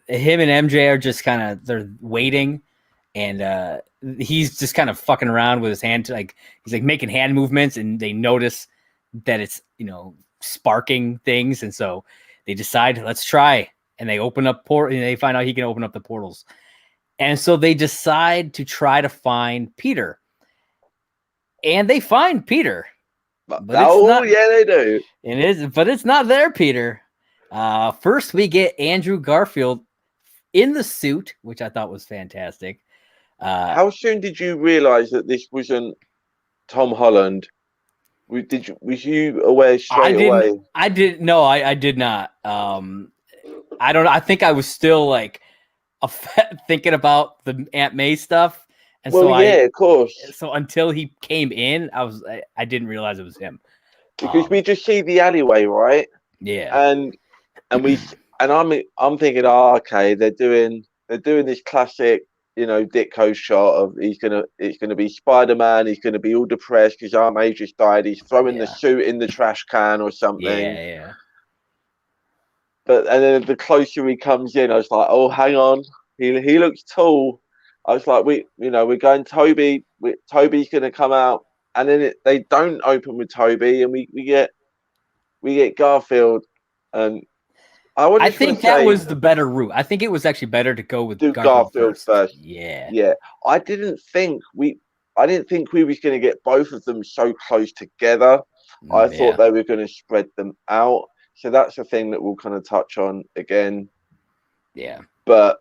him and MJ are just kind of they're waiting, and he's just kind of fucking around with his hand, like he's like making hand movements, and they notice that it's, you know, sparking things, and so they decide, let's try, and they open up and they find out he can open up the portals, and so they decide to try to find Peter, and they find Peter. But they do. It is, but it's not there, Peter. First we get Andrew Garfield in the suit, which I thought was fantastic. How soon did you realize that this wasn't Tom Holland? Was you aware straight away? I didn't. No, I did not. I don't know. I think I was still like thinking about the Aunt May stuff, and of course. So until he came in, I didn't realize it was him, because we just see the alleyway, right? Yeah, and I'm thinking, oh, okay, they're doing this classic, you know, Ditko shot of it's gonna be Spider-Man. He's gonna be all depressed because Aunt May just died. He's throwing the suit in the trash can or something. Yeah. But and then the closer he comes in, I was like, oh, hang on, he looks tall. I was like, we're going Toby. Toby's gonna come out, and then they don't open with Toby, and we get Garfield, and I think that was the better route. I think it was actually better to go with Garfield first. Yeah. I didn't think we was going to get both of them so close together. I thought they were going to spread them out. So that's a thing that we'll kind of touch on again. Yeah. But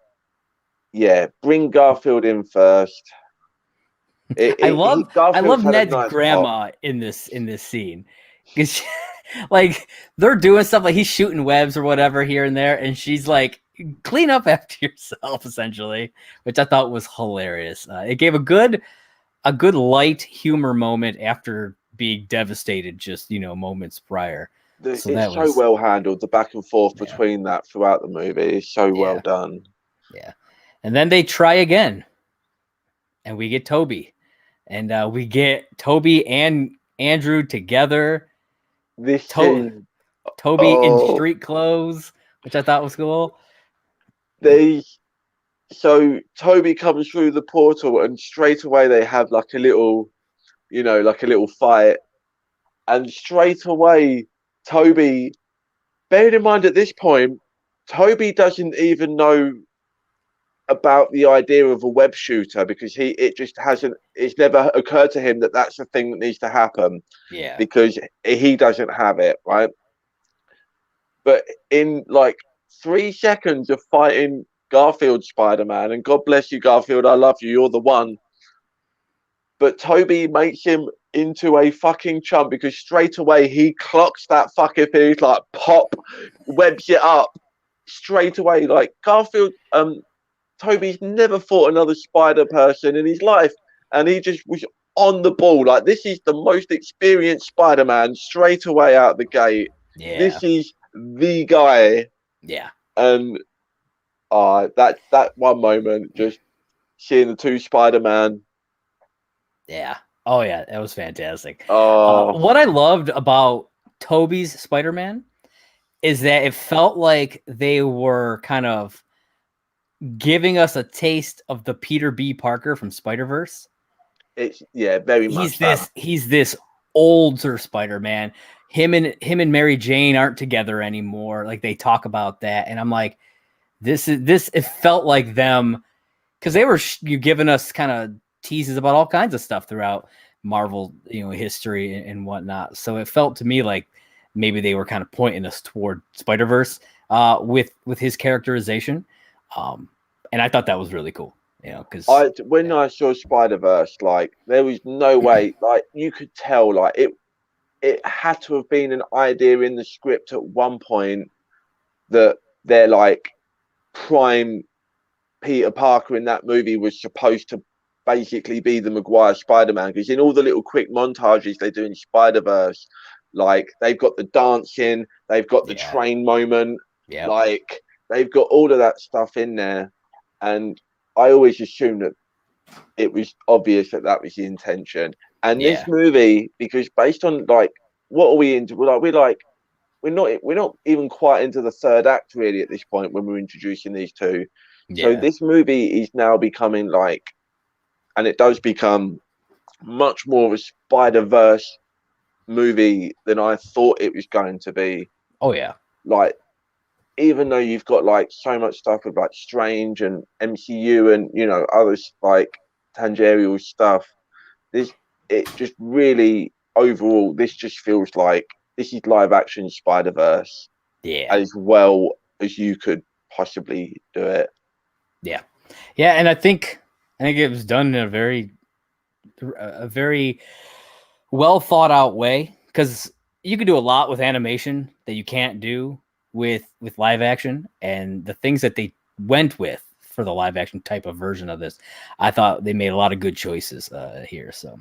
yeah, bring Garfield in first. I love Ned's grandma in this scene, because like they're doing stuff like he's shooting webs or whatever here and there, and she's like clean up after yourself, essentially, which I thought was hilarious. It gave a good light humor moment after being devastated just moments prior. So It's that so was well handled. The back and forth between that throughout the movie is so well done. Yeah. And then they try again. And we get Toby. And we get Toby and Andrew together. This scene, Toby in street clothes, which I thought was cool. So Toby comes through the portal and straight away they have like a little, like a little fight. And straight away, Toby, bearing in mind at this point, Toby doesn't even know about the idea of a web shooter because it's never occurred to him that that's the thing that needs to happen. Yeah. Because he doesn't have it, right? But in like 3 seconds of fighting Garfield Spider-Man, and God bless you, Garfield, I love you, you're the one. But Toby makes him into a fucking chump because straight away he clocks that fucking thing, he's like pop, webs it up straight away. Like Garfield, Toby's never fought another spider person in his life, and he just was on the ball. Like, this is the most experienced Spider-Man straight away out the gate. Yeah. This is the guy. Yeah. And that one moment, just seeing the two Spider-Man. Yeah. Oh yeah, that was fantastic. Oh, what I loved about Toby's Spider-Man is that it felt like they were kind of giving us a taste of the Peter B. Parker from Spider-Verse. it's very much that. He's this older Spider-Man. Him and Mary Jane aren't together anymore. Like, they talk about that, and I'm like, it felt like them, because they were giving us kind of teases about all kinds of stuff throughout Marvel, history and whatnot. So it felt to me like maybe they were kind of pointing us toward Spider-Verse with his characterization. And I thought that was really cool, because I saw Spider-Verse, like, there was no way, like, you could tell, like, it had to have been an idea in the script at one point that they're like prime Peter Parker in that movie was supposed to basically be the Maguire Spider-Man, because in all the little quick montages they do in Spider-Verse, like, they've got the dancing, they've got the train moment, like, they've got all of that stuff in there. And I always assumed that it was obvious that that was the intention. And this movie, because based on, like, what are we into? We're not even quite into the third act really at this point when we're introducing these two. So this movie is now becoming like, and it does become much more of a Spider-Verse movie than I thought it was going to be. Oh yeah. Like, even though you've got like so much stuff with like Strange and MCU and others like tangential stuff, it just really, overall, this just feels like this is live action Spider-Verse as well as you could possibly do it. Yeah, and I think it was done in a very well thought out way, because you can do a lot with animation that you can't do with live action, and the things that they went with for the live action type of version of this, I thought they made a lot of good choices here. So,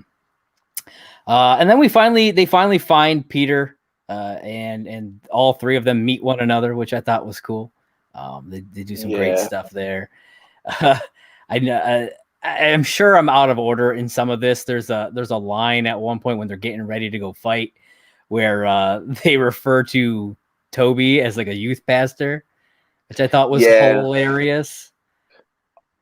and then they finally find Peter, and all three of them meet one another, which I thought was cool. They do some great stuff there. I'm sure I'm out of order in some of this. There's a line at one point when they're getting ready to go fight where they refer to Toby as like a youth pastor, which I thought was hilarious.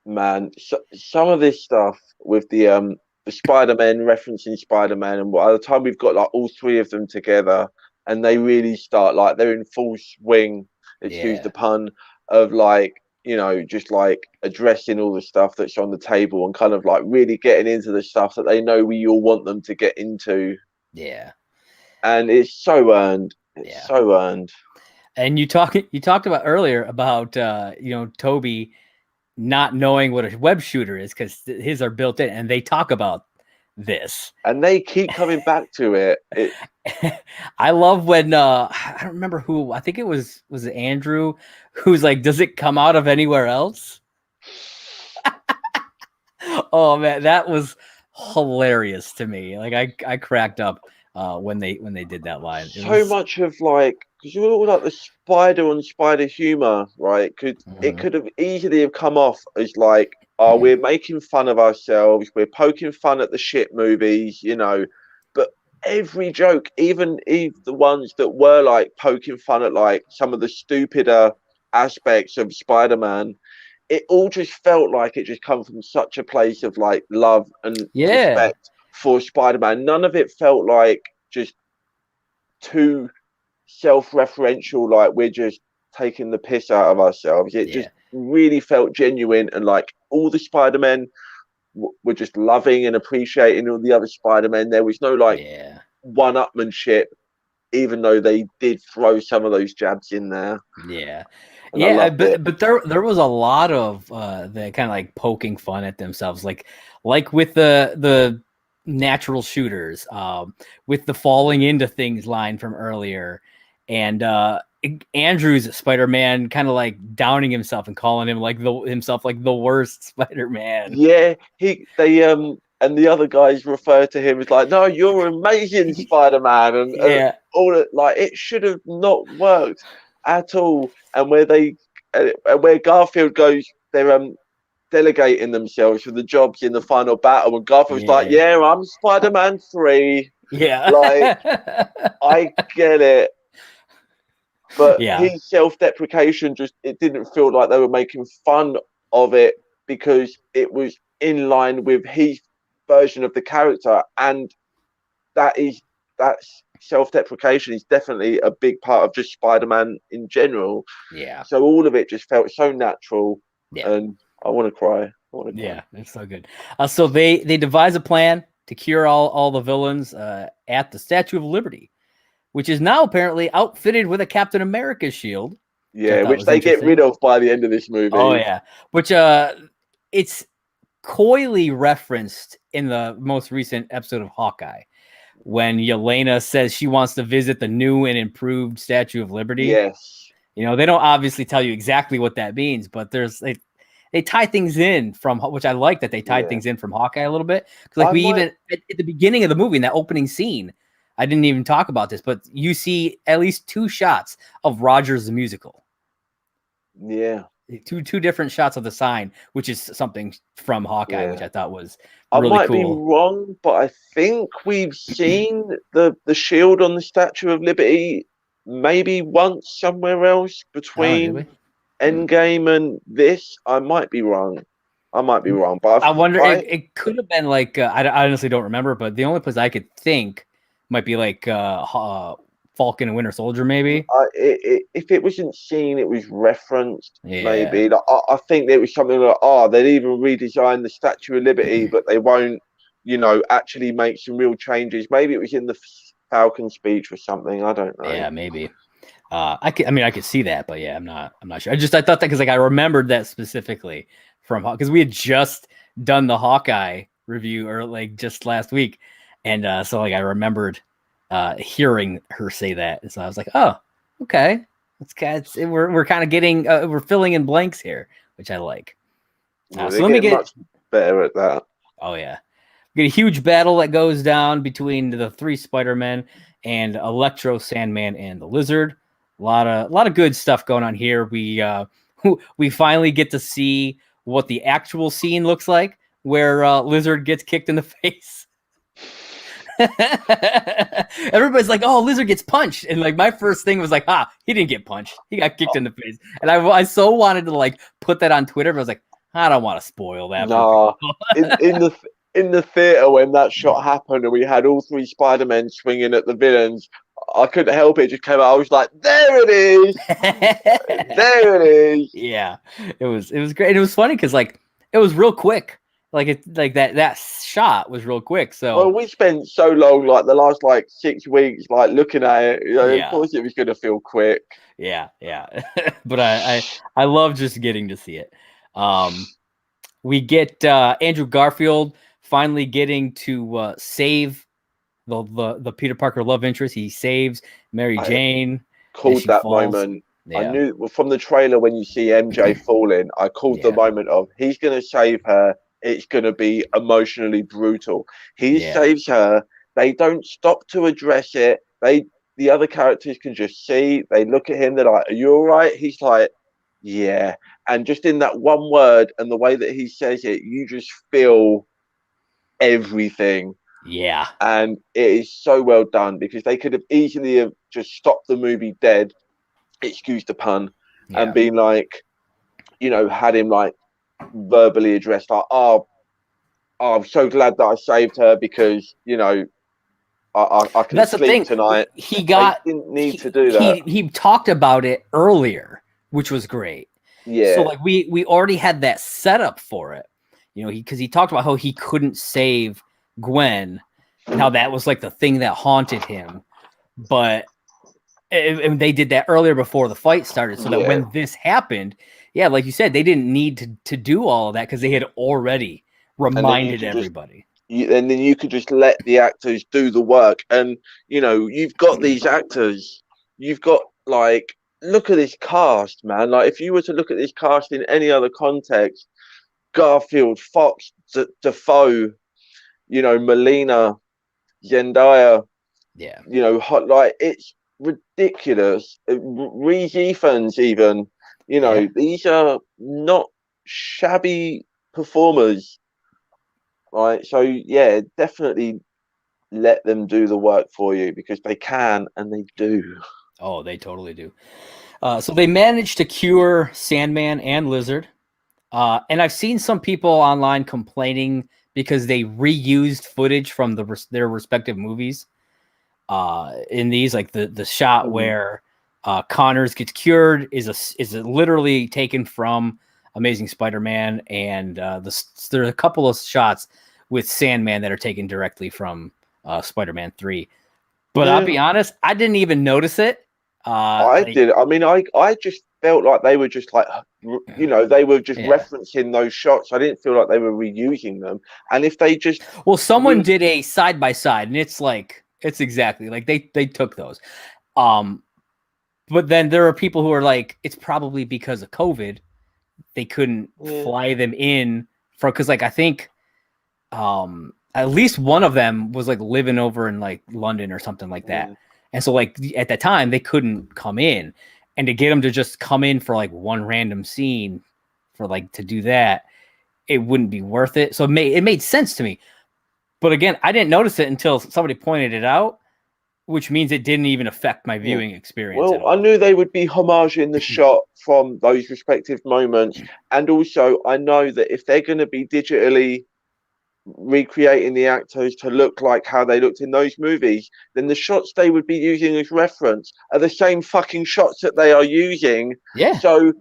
Man, some of this stuff with the Spider-Man referencing Spider-Man, and by the time we've got like all three of them together, and they really start, like, they're in full swing, excuse the pun, of like, just like addressing all the stuff that's on the table and kind of like really getting into the stuff that they know we all want them to get into. And it's so earned. It's so earned. And you talked about earlier about Toby not knowing what a web shooter is, because his are built in, and they talk about this. And they keep coming back to it. I love when I don't remember who, I think it was it Andrew, who's like, does it come out of anywhere else? Oh man, that was hilarious to me. Like I cracked up when they did that line. So much of like, because you're all like the spider on spider humor, right? It could have easily have come off as like, oh, we're making fun of ourselves, we're poking fun at the shit movies, you know. But every joke, even the ones that were like poking fun at like some of the stupider aspects of Spider-Man, it all just felt like it just come from such a place of like love and respect for Spider-Man. None of it felt like just too self-referential, like we're just taking the piss out of ourselves. It just really felt genuine, and like all the Spider-Men were just loving and appreciating all the other Spider-Men. There was no like one-upmanship, even though they did throw some of those jabs in there. But there was a lot of the kind of like poking fun at themselves, like with the natural shooters, with the falling into things line from earlier, and Andrew's Spider-Man kind of like downing himself and calling him like the worst Spider-Man. Yeah, and the other guys refer to him as like, no, you're amazing Spider-Man, and all that. Like, it should have not worked at all. And where Garfield goes, they're delegating themselves for the jobs in the final battle, and Garfield's like, yeah, I'm Spider-Man 3. Yeah, like I get it. But his self-deprecation it didn't feel like they were making fun of it, because it was in line with his version of the character, and that self-deprecation is definitely a big part of just Spider-Man in general. Yeah. So all of it just felt so natural, and I want to cry. Yeah, it's so good. So they devise a plan to cure all the villains at the Statue of Liberty, which is now apparently outfitted with a Captain America shield. Yeah, which they get rid of by the end of this movie. Oh yeah, which it's coyly referenced in the most recent episode of Hawkeye, when Yelena says she wants to visit the new and improved Statue of Liberty. Yes. You know, they don't obviously tell you exactly what that means, but they tie things in from, which I like that they tied things in from Hawkeye a little bit. Because like even at the beginning of the movie, in that opening scene, I didn't even talk about this, but you see at least 2 shots of Rogers the Musical. Yeah. Two different shots of the sign, which is something from Hawkeye, which I thought was really cool. I might be wrong, but I think we've seen the shield on the Statue of Liberty maybe once somewhere else between Endgame and this. I might be wrong. But I wonder, it could have been like, I honestly don't remember, but the only place I could think might be like Falcon and Winter Soldier, maybe. If it wasn't seen, it was referenced, maybe. Like, I think there was something like, they'd even redesign the Statue of Liberty, but they won't, actually make some real changes. Maybe it was in the Falcon speech or something. I don't know. Yeah, maybe. I could see that, but I'm not sure. I thought that because like I remembered that specifically from, because we had just done the Hawkeye review or like just last week, and so like I remembered hearing her say that, and so I was like, oh, okay, we're kind of getting we're filling in blanks here, which I like. So let me get much better at that. Oh yeah, we get a huge battle that goes down between the 3 Spider-Men and Electro, Sandman, and the Lizard. A lot of good stuff going on here. We finally get to see what the actual scene looks like, where Lizard gets kicked in the face. Everybody's like, oh, Lizard gets punched, and like my first thing was like, he didn't get punched, he got kicked in the face. And I so wanted to like put that on Twitter, but I was like, I don't want to spoil that. No, in the theater when that shot happened and we had all 3 Spider-Men swinging at the villains, I couldn't help it. It just came out. I was like, there it is. There it is. Yeah, it was great. And it was funny because like it was real quick. Like that shot was real quick. So we spent so long, like the last 6 weeks, like looking at it. Of course, it was going to feel quick. Yeah. But I love just getting to see it. We get Andrew Garfield finally getting to save the Peter Parker love interest. He saves Mary Jane as Called she that falls. moment. I Yeah, knew from the trailer when you see MJ falling, I called the yeah, moment of he's going to save her. It's going to be emotionally brutal. He yeah, saves her. They don't stop to address it. The other characters can just see. They look at him. They're like, "Are you all right?" He's like, "Yeah." And just in that one word and the way that he says it, you just feel everything. yeah, And it is so well done because they could have easily have just stopped the movie dead, excuse the pun, and yeah. been like, had him like verbally addressed like, oh, I'm so glad that I saved her because I can That's the sleep thing. tonight. He They got didn't need he to do that. he talked about it earlier, which was great. So Yeah. like we already had that setup for it, because he talked about how he couldn't save Gwen and how that was like the thing that haunted him. But and they did that earlier before the fight started, so that Yeah. when this happened, yeah, like you said, they didn't need to do all of that because they had already And then you reminded could just everybody. and then you could just let the actors do the work. And you've got these actors. You've got like, look at this cast, man. Like if you were to look at this cast in any other context, Garfield, Fox, Defoe, Melina, Zendaya, Yeah, hot, like it's ridiculous. Reese Ifans, even, yeah. these are not shabby performers, right? So yeah, definitely let them do the work for you because they can and they do. Oh, they totally do. So they managed to cure Sandman and Lizard. And I've seen some people online complaining because they reused footage from their respective movies. In these, like the shot Mm. where Connors gets cured is literally taken from Amazing Spider-Man, and there are a couple of shots with Sandman that are taken directly from Spider-Man 3. But I'll Yeah, be honest, I didn't even notice it. I Like, did. I mean, I just felt like they were just like, they were just yeah. referencing those shots. I didn't feel like they were reusing them. And if they just Well, someone re, did a side by side, and it's exactly like they took those. Um, but then there are people who are like, it's probably because of COVID they couldn't yeah, fly them in because like I think at least one of them was like living over in like London or something like that. yeah. And so like at that time they couldn't come in, and to get them to just come in for like one random scene for like to do that, it wouldn't be worth it. So it made sense to me. But again, I didn't notice it until somebody pointed it out, which means it didn't even affect my Yeah. viewing experience at Well, I all. knew they would be homaging the shot from those respective moments. And also, I know that if they're going to be digitally recreating the actors to look like how they looked in those movies, then the shots they would be using as reference are the same fucking shots that they are using. Yeah. So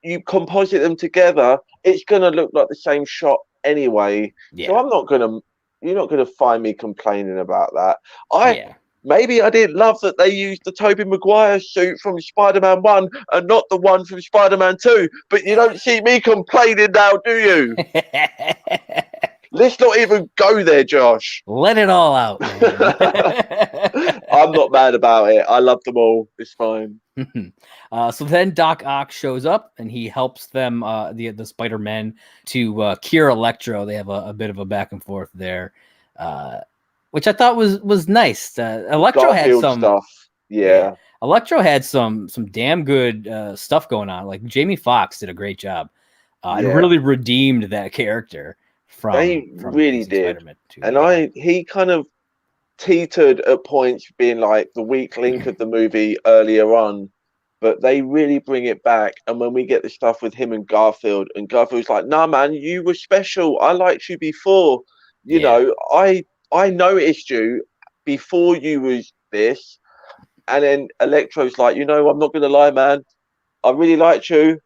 you composite them together, it's going to look like the same shot anyway. So Yeah. you're not going to find me complaining about that. I Yeah. Maybe I didn't love that they used the Tobey Maguire suit from Spider-Man 1 and not the one from Spider-Man 2, but you don't see me complaining now, do you? Let's not even go there, Josh. Let it all out, man. I'm not mad about it. I love them all. It's fine. So then Doc Ock shows up and he helps them, the Spider-Men, to cure Electro. They have a bit of a back and forth there, which I thought was nice. Electro had Garfield some, stuff. yeah. Yeah. Electro had some damn good stuff going on. Like Jamie Foxx did a great job, and Yeah. really redeemed that character They from really Amazing did. Spider-Man 2. And Yeah, he kind of teetered at points being like the weak link of the movie earlier on, but they really bring it back. And when we get the stuff with him and Garfield's like, "Nah, man, you were special. I liked you before. yeah, I noticed you before you was this." And then Electro's like, "I'm not gonna lie, man. I really liked you.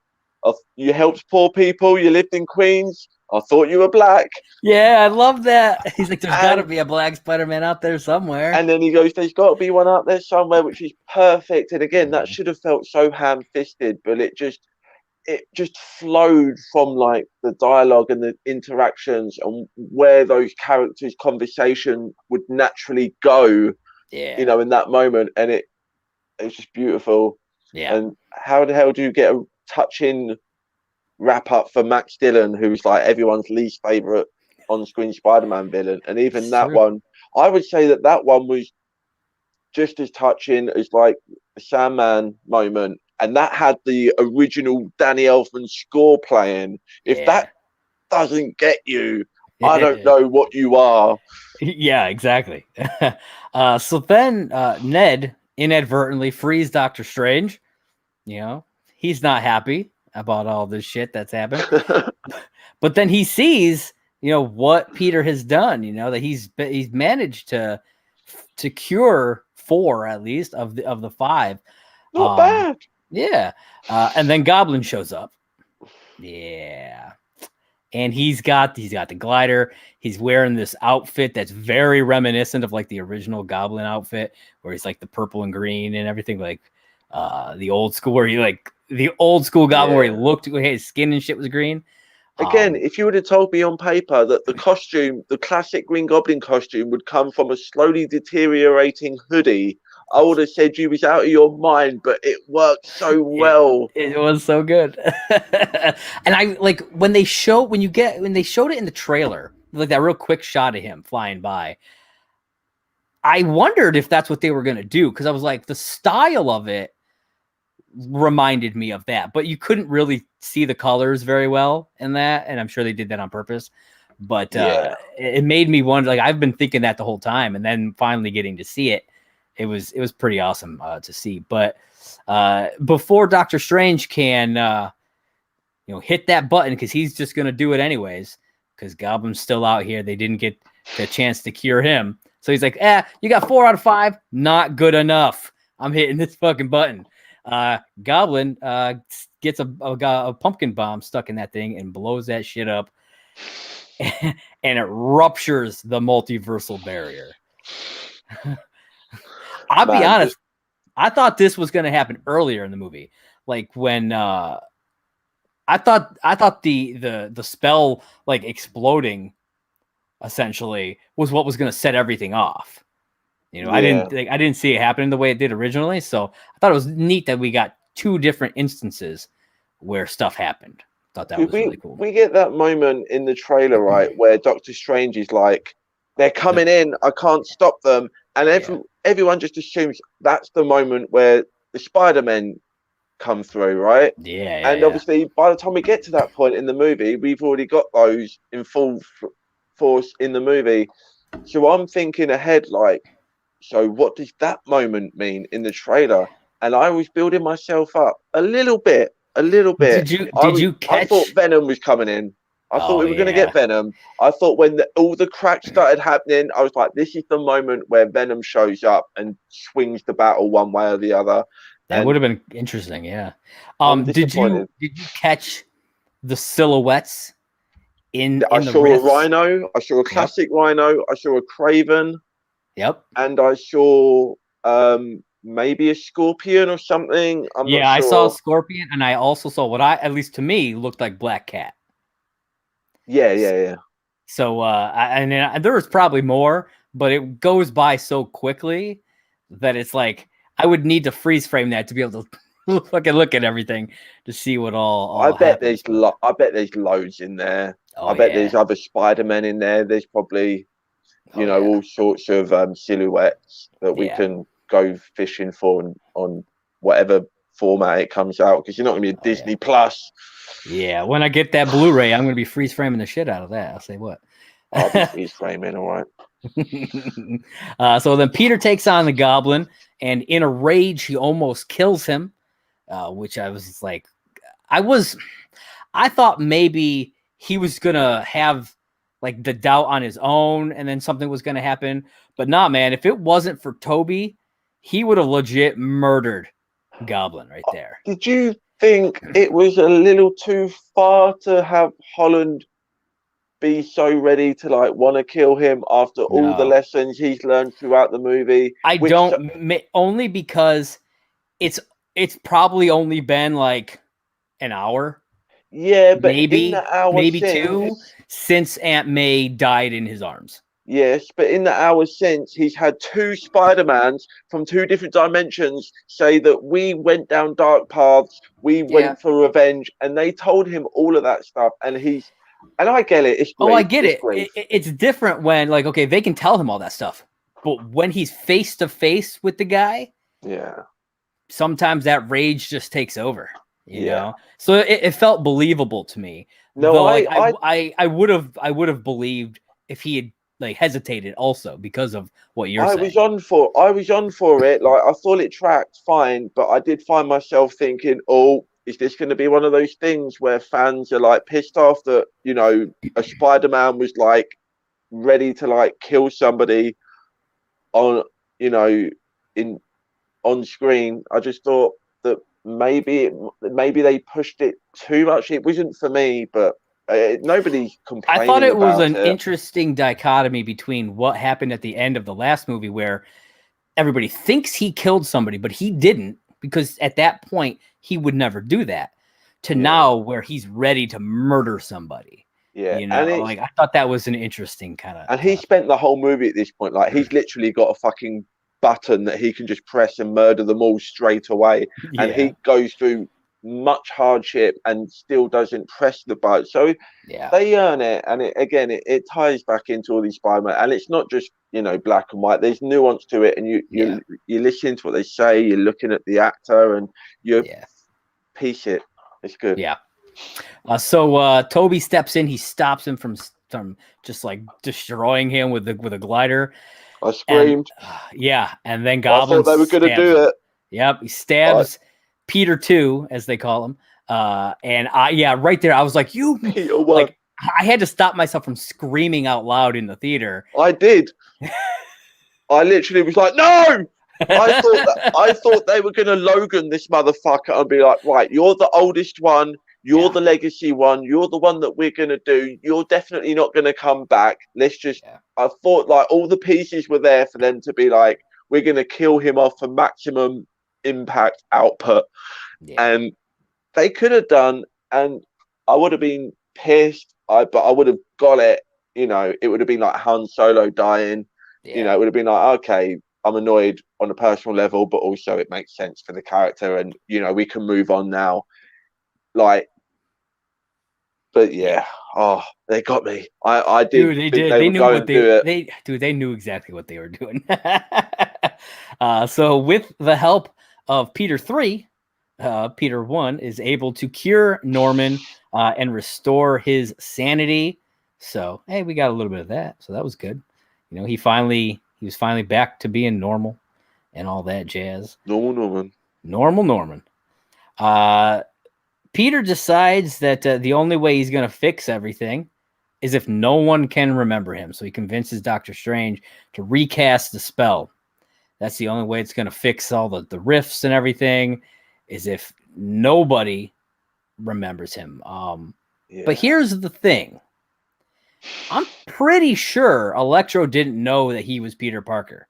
You helped poor people. You lived in Queens. I thought you were black." yeah. I love that. He's like, "There's got to And be a black Spider-Man out there somewhere." And then he goes, "There's got to be one out there somewhere," which is perfect. And again, that Mhm. should have felt so ham fisted, but it just flowed from like the dialogue and the interactions and where those characters' conversation would naturally go, Yeah. in that moment, and it's just beautiful. Yeah. And how the hell do you get a touching wrap up for Max Dillon, who's like everyone's least favorite on-screen Spider-Man villain? And even It's that true. one, I would say that one was just as touching as like the Sandman moment, and that had the original Danny Elfman score playing. If Yeah. that doesn't get you, I don't know what you are. Yeah, exactly. So then Ned inadvertently frees Doctor Strange. He's not happy about all this shit that's happened. But then he sees, what Peter has done, that he's managed to cure 4 at least of the 5. Not bad. Yeah. And then Goblin shows up. Yeah. And he's got the glider. He's wearing this outfit that's very reminiscent of like the original Goblin outfit, where he's like the purple and green and everything, like the old school Goblin where he looked, his skin and shit was green. Again, if you would have told me on paper that the costume, the classic Green Goblin costume, would come from a slowly deteriorating hoodie, I would have said you was out of your mind, but it worked so well. It was so good. And I like when they showed it in the trailer, like that real quick shot of him flying by. I wondered if that's what they were going to do, because I was like, the style of it reminded me of that, but you couldn't really see the colors very well in that, and I'm sure they did that on purpose. But it made me wonder, like I've been thinking that the whole time, and then finally getting to see it, it was pretty awesome to see. But before Doctor Strange can hit that button, because he's just going to do it anyways, because Goblin's still out here, they didn't get the chance to cure him, so he's like, you got 4 out of 5, not good enough, I'm hitting this fucking button. Goblin gets a pumpkin bomb stuck in that thing and blows that shit up, and it ruptures the multiversal barrier. I'll be honest, I thought this was going to happen earlier in the movie, like when I thought the spell like exploding essentially was what was going to set everything off. I didn't see it happening the way it did originally, so I thought it was neat that we got 2 different instances where stuff happened. Thought that was really cool. We get that moment in the trailer, right, where Doctor Strange is like, they're coming in, I can't stop them, and everyone just assumes that's the moment where the Spider-Men come through, right? Yeah. And obviously, by the time we get to that point in the movie, we've already got those in full force in the movie. So I'm thinking ahead, like, so what does that moment mean in the trailer? And I was building myself up a little bit. Did you catch? I thought Venom was coming in. I thought we were going to get Venom. I thought when all the cracks started happening, I was like, this is the moment where Venom shows up and swings the battle one way or the other. That would have been interesting, yeah. Did you catch the silhouettes in I the saw rifts? a Rhino. I saw a classic Rhino. I saw a Craven. Yep. And I saw maybe a Scorpion or something. I'm not sure. I saw a Scorpion, and I also saw what at least to me, looked like Black Cat. Yeah. So, and there was probably more, but it goes by so quickly that it's like I would need to freeze frame that to be able to fucking look at everything to see what all I bet happens. I bet there's loads in there. I bet there's other Spider-Men in there. There's probably all sorts of silhouettes that we can go fishing for on whatever format it comes out, because you're not going to be a Disney Plus. Yeah, when I get that Blu-ray, I'm going to be freeze framing the shit out of that. I'll say what. I'll be freeze framing, all right. So then Peter takes on the Goblin, and in a rage, he almost kills him, which I was like, I thought maybe he was going to have like the doubt on his own, and then something was going to happen. But nah, man, if it wasn't for Toby, he would have legit murdered Goblin right there. Did you think it was a little too far to have Holland be so ready to like want to kill him after all the lessons he's learned throughout the movie? I don't, only because it's probably only been like an hour, Yeah, but in maybe, the hour maybe two, since, since Aunt May died in his arms. yes, but in the hour since, he's had two Spider-Mans from two different dimensions say that we went down dark paths, we Yeah. went for revenge, and they told him all of that stuff. And I get it, it's Oh, I grief, get it's it. grief. It's different when, like, okay, they can tell him all that stuff, but when he's face to face with the guy, Yeah, sometimes that rage just takes over, you yeah. know. So it felt believable to me, No, though. Like I I would have believed if he had like hesitated also because of what you're saying. I was on for it. Like I thought it tracked fine, but I did find myself thinking, "Oh, is this going to be one of those things where fans are like pissed off that a Spider-Man was like ready to like kill somebody on you know in on screen?" I just thought that maybe they pushed it too much. It wasn't for me, but nobody's I thought complaining it was about an it. interesting dichotomy between what happened at the end of the last movie, where everybody thinks he killed somebody, but he didn't, because at that point he would never do that, to Yeah, now where he's ready to murder somebody. yeah, You and know, it's like I thought that was an interesting kind and he of spent the whole movie at this point like he's literally got a fucking button that he can just press and murder them all straight away, and yeah, he goes through much hardship and still doesn't press the button. So yeah, they earn it, and it ties back into all these Spider-Man, and it's not just black and white. There's nuance to it, and yeah, you listen to what they say, you're looking at the actor, and you yeah, piece it. It's good. yeah. So Toby steps in, he stops him from just like destroying him with a glider, I and screamed. yeah, and then I Goblin thought they were gonna stabs do him. it. Yep, he I, stabs Peter 2, as they call him. And right there, I was like, Peter won. like, I had to stop myself from screaming out loud in the theater. I did. I literally was like, no. I thought they were gonna Logan this motherfucker and be like, right, you're the oldest one, you're Yeah, the legacy one, you're the one that we're gonna do. You're definitely not gonna come back. Let's just. yeah, I thought like all the pieces were there for them to be like, we're gonna kill him off for maximum impact output, yeah, and they could have done, and I would have been pissed. But I would have got it. It would have been like Han Solo dying. yeah. It would have been like, okay, I'm annoyed on a personal level, but also it makes sense for the character, and we can move on now. Like, but Yeah. yeah, oh, they got me. I did Dude, they think did. they They were knew going what to do it. they knew exactly what they were doing. So with the help of Peter 3, Peter 1 is able to cure Norman and restore his sanity. So, hey, we got a little bit of that. So that was good. He was finally back to being normal and all that jazz. Normal Norman. Normal Norman. Peter decides that the only way he's going to fix everything is if no one can remember him. So he convinces Doctor Strange to recast the spell. That's the only way it's going to fix all the rifts and everything, is if nobody remembers him. Yeah. But here's the thing. I'm pretty sure Electro didn't know that he was Peter Parker.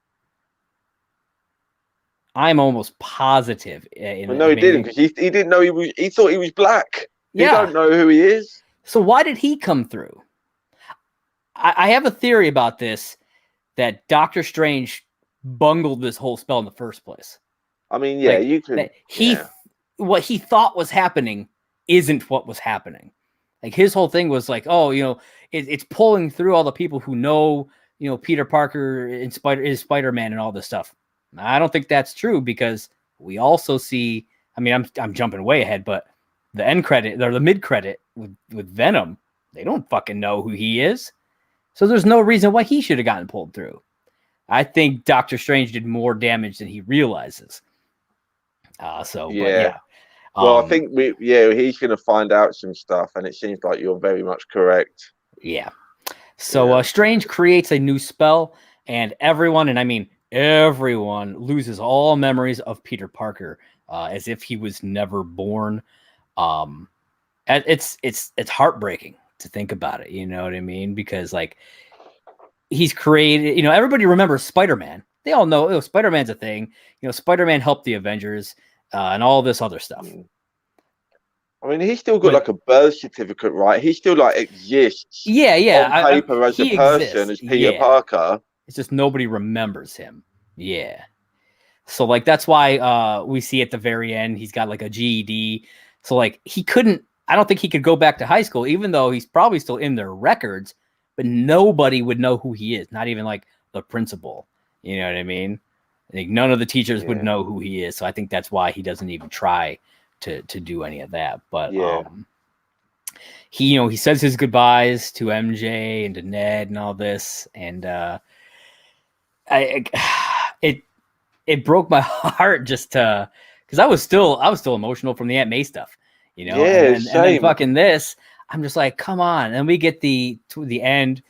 I'm almost positive. No, he didn't, because he didn't know he was. He thought he was black. Yeah. He don't know who he is. So why did he come through? I have a theory about this, that Doctor Strange bungled this whole spell in the first place. I mean, yeah, like, you could. What he thought was happening isn't what was happening. Like his whole thing was like, oh, it's pulling through all the people who know, Peter Parker is Spider-Man and all this stuff. I don't think that's true, because we also see. I mean, I'm jumping way ahead, but the end credit or the mid credit with Venom, they don't fucking know who he is. So there's no reason why he should have gotten pulled through. I think Doctor Strange did more damage than he realizes. But yeah. Well, I think he's going to find out some stuff, and it seems like you're very much correct. Yeah. So Strange creates a new spell, and everyone, and I mean everyone, loses all memories of Peter Parker, as if he was never born. It's heartbreaking to think about it. You know what I mean? Because like he's created, everybody remembers Spider-Man. They all know Spider-Man's a thing. Spider-Man helped the Avengers and all this other stuff. I mean, he's still got But like a birth certificate, right? He still like exists yeah, on paper as a he person, exists. as Peter Yeah, Parker. it's just nobody remembers him. Yeah. So like that's why we see at the very end he's got like a GED. So like he couldn't. I don't think he could go back to high school, even though he's probably still in their records. But nobody would know who he is. Not even like the principal. You know what I mean? Like none of the teachers would Yeah, know who he is. So I think that's why he doesn't even try to do any of that. But yeah, he he says his goodbyes to MJ and to Ned and all this, and I it it broke my heart just to because I was still emotional from the Aunt May stuff, and yeah. then Same. fucking this, I'm just like, come on, and we get to the end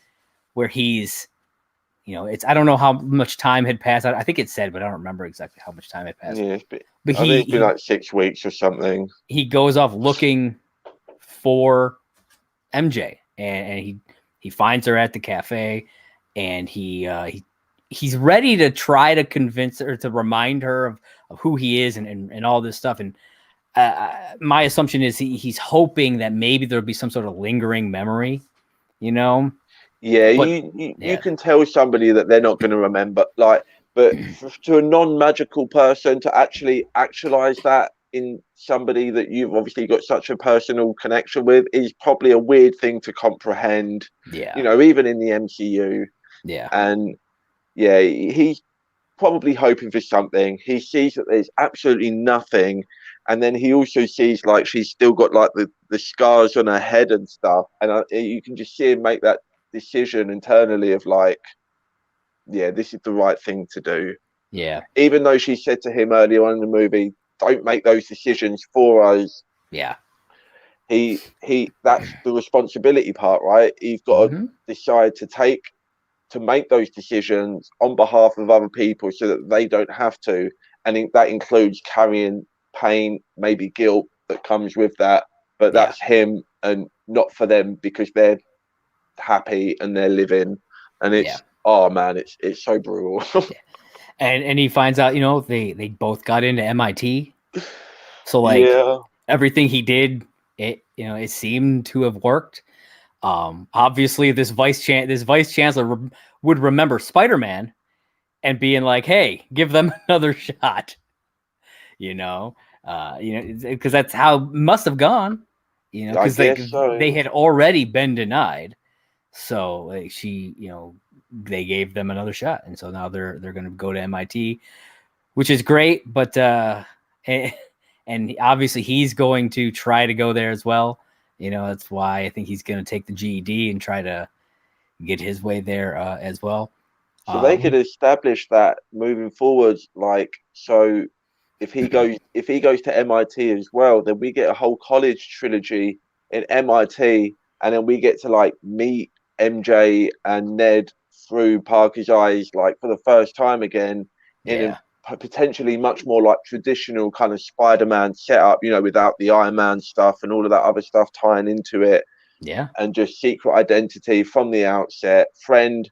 where he's, it's I don't know how much time had passed. I think it said, but I don't remember exactly how much time had passed. Yeah, But I think he it's been he like 6 weeks or something. he goes off looking for MJ, and he finds her at the cafe, and he's ready to try to convince her to remind her of who he is and all this stuff. And my assumption is he's hoping that maybe there'll be some sort of lingering memory, Yeah, But you yeah, can tell somebody that they're not going to remember. Like, but to a non-magical person to actually actualize that in somebody that you've obviously got such a personal connection with is probably a weird thing to comprehend. yeah, Even in the MCU. yeah, And yeah, he's probably hoping for something. He sees that there's absolutely nothing, and then he also sees like she's still got like the scars on her head and stuff, and you can just see him make that decision internally of like, yeah, this is the right thing to do. yeah, Even though she said to him earlier on in the movie, "Don't make those decisions for us." yeah. He that's the responsibility part, right? You've got to Mm-hmm. decide to make those decisions on behalf of other people so that they don't have to. And that includes carrying pain, maybe guilt that comes with that. But Yeah, that's him and not for them because they're happy and they're living. And yeah, oh man, it's so brutal. yeah. And he finds out, they both got into MIT. So like Yeah. everything he did, it seemed to have worked. Obviously, this vice chancellor would remember Spider-Man and being like, "Hey, give them another shot," because that's how it must have gone, I because guess they so. had already been denied, so like they gave them another shot, and so now they're going to go to MIT, which is great, but and obviously he's going to try to go there as well. That's why I think he's going to take the GED and try to get his way there as well. So they could Um, establish that moving forward, like so if he goes to MIT as well, then we get a whole college trilogy in MIT, and then we get to like meet MJ and Ned through Parker's eyes, like for the first time again, in yeah, a potentially much more like traditional kind of Spider-Man setup, without the Iron Man stuff and all of that other stuff tying into it, yeah, and just secret identity from the outset, friend,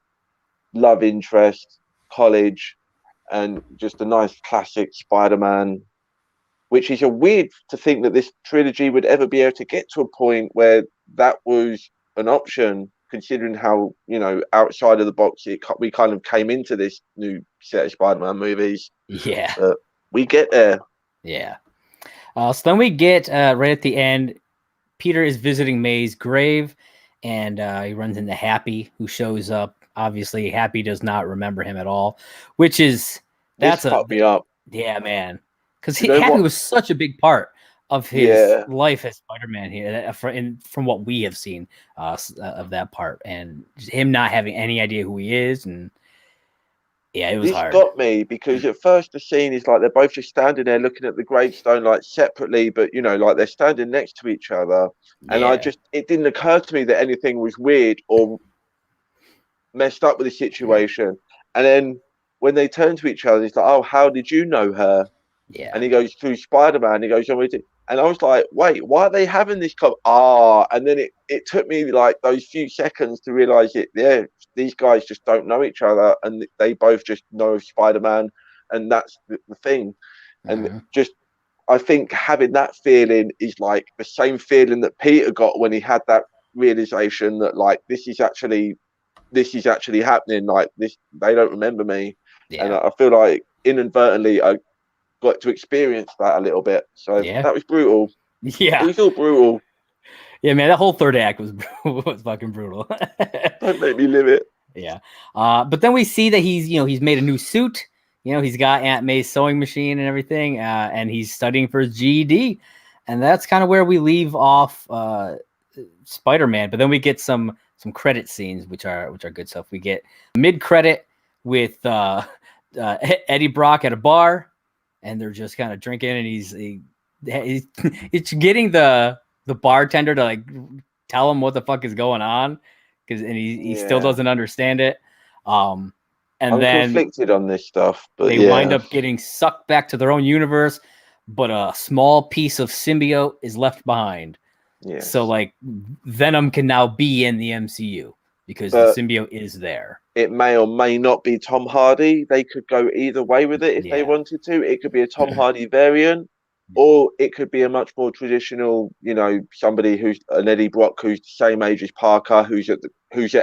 love interest, college, and just a nice classic Spider-Man, which is a weird to think that this trilogy would ever be able to get to a point where that was an option, considering how outside of the box we kind of came into this new set of Spider-Man movies. yeah, But we get there. yeah. So then we get right at the end, Peter is visiting May's grave, and he runs into Happy, who shows up. Obviously, Happy does not remember him at all, which is This that's a fucked me up. yeah, man, because Do you know Happy what? was such a big part of his Yeah, life as Spider-Man here, from what we have seen of that part, and him not having any idea who he is, and yeah, it was this hard. got me because at first the scene is like they're both just standing there looking at the gravestone like separately, but like they're standing next to each other. And Yeah, it didn't occur to me that anything was weird or messed up with the situation. And then when they turn to each other, it's like, oh, how did you know her? yeah, And he goes, through Spider-Man. He goes, and I was like, wait, why are they having this and then it took me like those few seconds to realize it. Yeah, these guys just don't know each other, and they both just know Spider-Man, and that's the thing. And hmm just I think having that feeling is like the same feeling that Peter got when he had that realization that like this is actually happening. Like this, they don't remember me, and Yeah. I feel like inadvertently I got to experience that a little bit. So Yeah. that was brutal. It Yeah. was all brutal. Yeah, man, that whole third act was was fucking brutal. Don't make me live it. Yeah. But then we see that he's made a new suit. He's got Aunt May's sewing machine and everything, and he's studying for his GED. And that's kind of where we leave off Spider-Man. But then we get some credit scenes, which are good stuff. We get mid-credit with Eddie Brock at a bar, and they're just kind of drinking, and he's getting the bartender to like tell him what the fuck is going on, and he still doesn't understand it. And I'm then conflicted on this stuff, but they wind up getting sucked back to their own universe, but a small piece of symbiote is left behind. Yes. So like Venom can now be in the MCU because the symbiote is there. It may or may not be Tom Hardy. They could go either way with it if they wanted to. It could be a Tom Hardy variant, or it could be a much more traditional, somebody who's an Eddie Brock who's the same age as Parker, who's at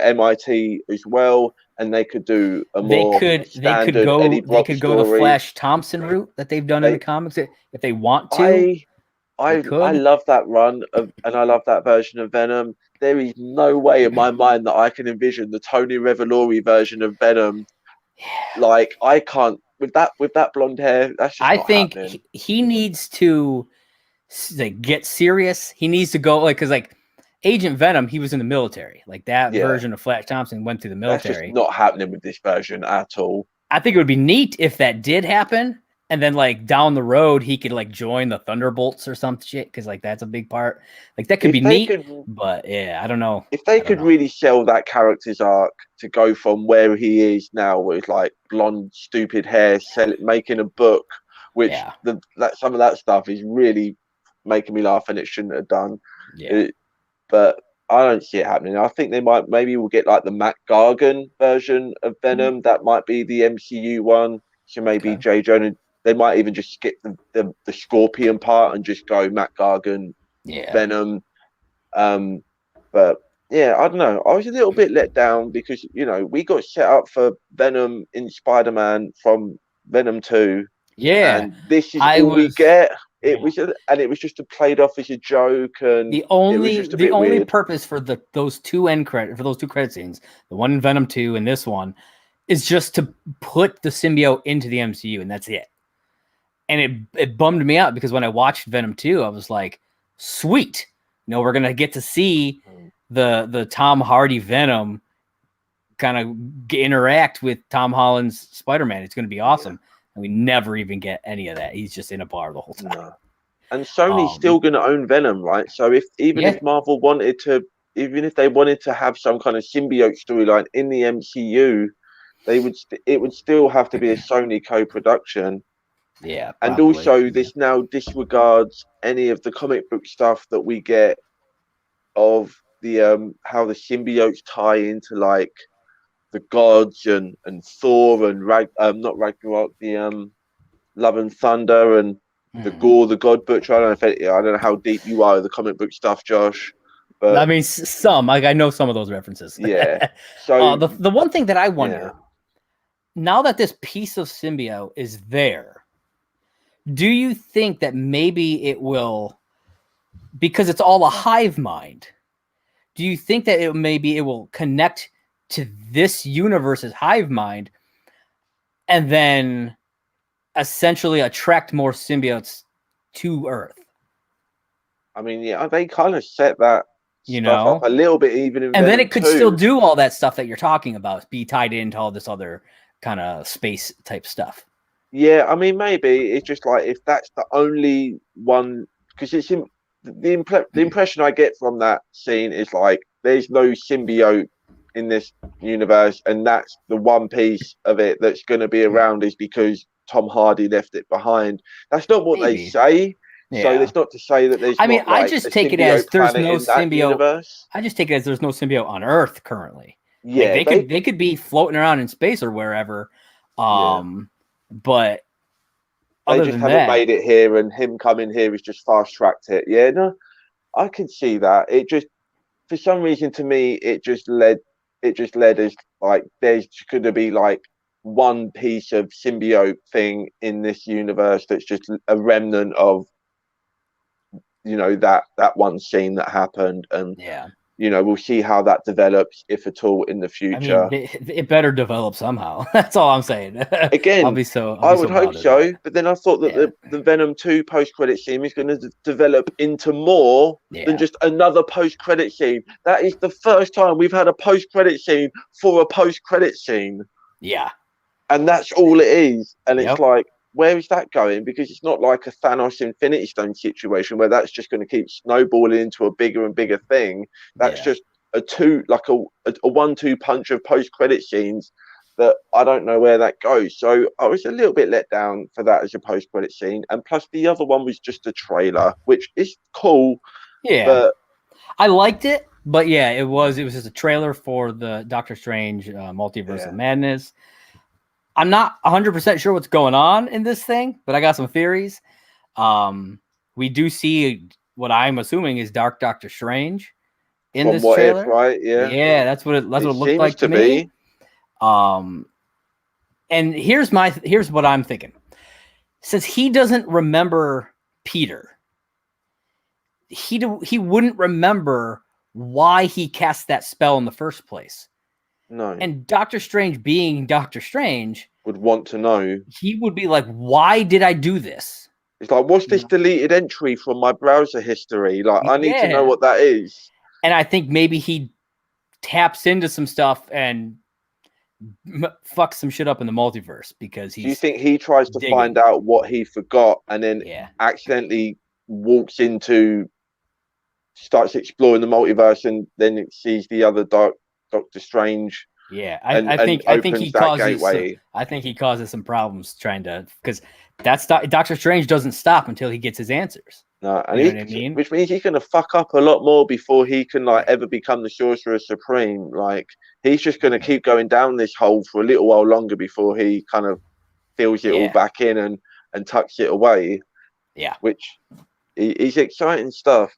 MIT as well, and they could do a more standard Eddie Brock They could story. go the Flash Thompson route that they've done in the comics if they want to. I love that run and I love that version of Venom. There is no way in my mind that I can envision the Tony Revolori version of Venom. Like I can't with that blonde hair. That's just not happening. He needs to get serious. He needs to go because Agent Venom, he was in the military. Like that version of Flash Thompson went through the military. That's just not happening with this version at all. I think it would be neat if that did happen. And then down the road, he could join the Thunderbolts or some shit. Because that's a big part. That could be neat. But yeah, I don't know. If they could really sell that character's arc to go from where he is now with blonde, stupid hair, making a book, which some of that stuff is really making me laugh and it shouldn't have done. Yeah. But I don't see it happening. I think maybe we'll get the Matt Gargan version of Venom. That might be the MCU one. So maybe J. Jonah. They might even just skip the Scorpion part and just go Matt Gargan, Venom. But yeah, I don't know. I was a little bit let down because we got set up for Venom in Spider-Man from Venom 2. Yeah, and this is all we get. It was just played off as a joke, and the only purpose for those two credit scenes, the one in Venom 2 and this one, is just to put the symbiote into the MCU, and that's it. And it bummed me out because when I watched Venom 2, I was like, sweet. We're going to get to see the Tom Hardy Venom kind of interact with Tom Holland's Spider-Man. It's going to be awesome. And we never even get any of that. He's just in a bar the whole time. No. And Sony's still going to own Venom, right? So if Marvel wanted to, even if they wanted to have some kind of symbiote storyline in the MCU, it would still have to be a Sony co-production. Yeah, and also this now disregards any of the comic book stuff that we get of the how the symbiotes tie into the gods and Thor and not Ragnarok, the Love and Thunder and the Gore the God Butcher. I don't know how deep you are with the comic book stuff, Josh. But I mean, some I know some of those references. Yeah. So the one thing that I wonder now that this piece of symbiote is there. Do you think that maybe it will, because it's all a hive mind, do you think that it will connect to this universe's hive mind and then essentially attract more symbiotes to Earth? I mean, they kind of set that stuff up a little bit even in and then it could 2. Still do all that stuff that you're talking about, be tied into all this other kind of space type stuff. Yeah, I mean, maybe it's just if that's the only one, because it's the impression I get from that scene is there's no symbiote in this universe, and that's the one piece of it that's going to be around is because Tom Hardy left it behind. That's not what they say. Yeah. So it's not to say that there's. I just take it as there's no symbiote. I just take it as there's no symbiote on Earth currently. Yeah, they could be floating around in space or wherever. But They other just than haven't that, made it here, and him coming here has just fast tracked it. Yeah, no, I can see that. It just, for some reason, to me, it just led as like there's going to be like one piece of symbiote thing in this universe that's just a remnant of that one scene that happened, and yeah. we'll see how that develops, if at all, in the I mean, future. it better develop somehow. That's all I'm saying. I'll Again, be so I would hope proud of that. so, but then I thought that Yeah, the Venom 2 post-credit scene is going to develop into more than yeah, just another post-credit scene. That is the first time we've had a post-credit scene for a post-credit scene, yeah. and that's all it is. And it's Yep. like, where is that going? Because it's not like a Thanos Infinity Stone situation where that's just going to keep snowballing into a bigger and bigger thing. That's Yeah. just a 1-2 punch of post-credit scenes that I don't know where that goes. So I was a little bit let down for that as a post-credit scene. And plus the other one was just a trailer, which is cool, Yeah. but I liked it, but yeah, it was just a trailer for the Doctor Strange Multiverse of yeah, Madness. I'm not 100% sure what's going on in this thing, but I got some theories. We do see what I'm assuming is Dark Doctor Strange in from this What If, trailer. right? Yeah, Yeah, that's what it it looked seems like to to me. be. Um, and here's what I'm thinking. Since he doesn't remember Peter, he wouldn't remember why he cast that spell in the first place. No, And Doctor Strange being Doctor Strange, would want to know. he would be like, "Why did I do this?" It's like, what's You this know? deleted entry from my browser history? Like, I need to know Yeah. what that is. And I think maybe he taps into some stuff and fucks some shit up in the multiverse because Do you he's think he tries to find digging. out what he forgot and then Yeah. accidentally walks into, starts exploring the multiverse, and then it sees the other Doctor Strange Yeah, and I think opens he that causes gateway? some problems trying to because that's Doctor Strange doesn't stop until he gets his answers. No, and You know what I mean? which means he's going to fuck up a lot more before he can like Yeah, ever become the Sorcerer Supreme. Like, he's just going to keep going down this hole for a little while longer before he kind of fills it all yeah, back in and tucks it away, yeah. which is exciting stuff.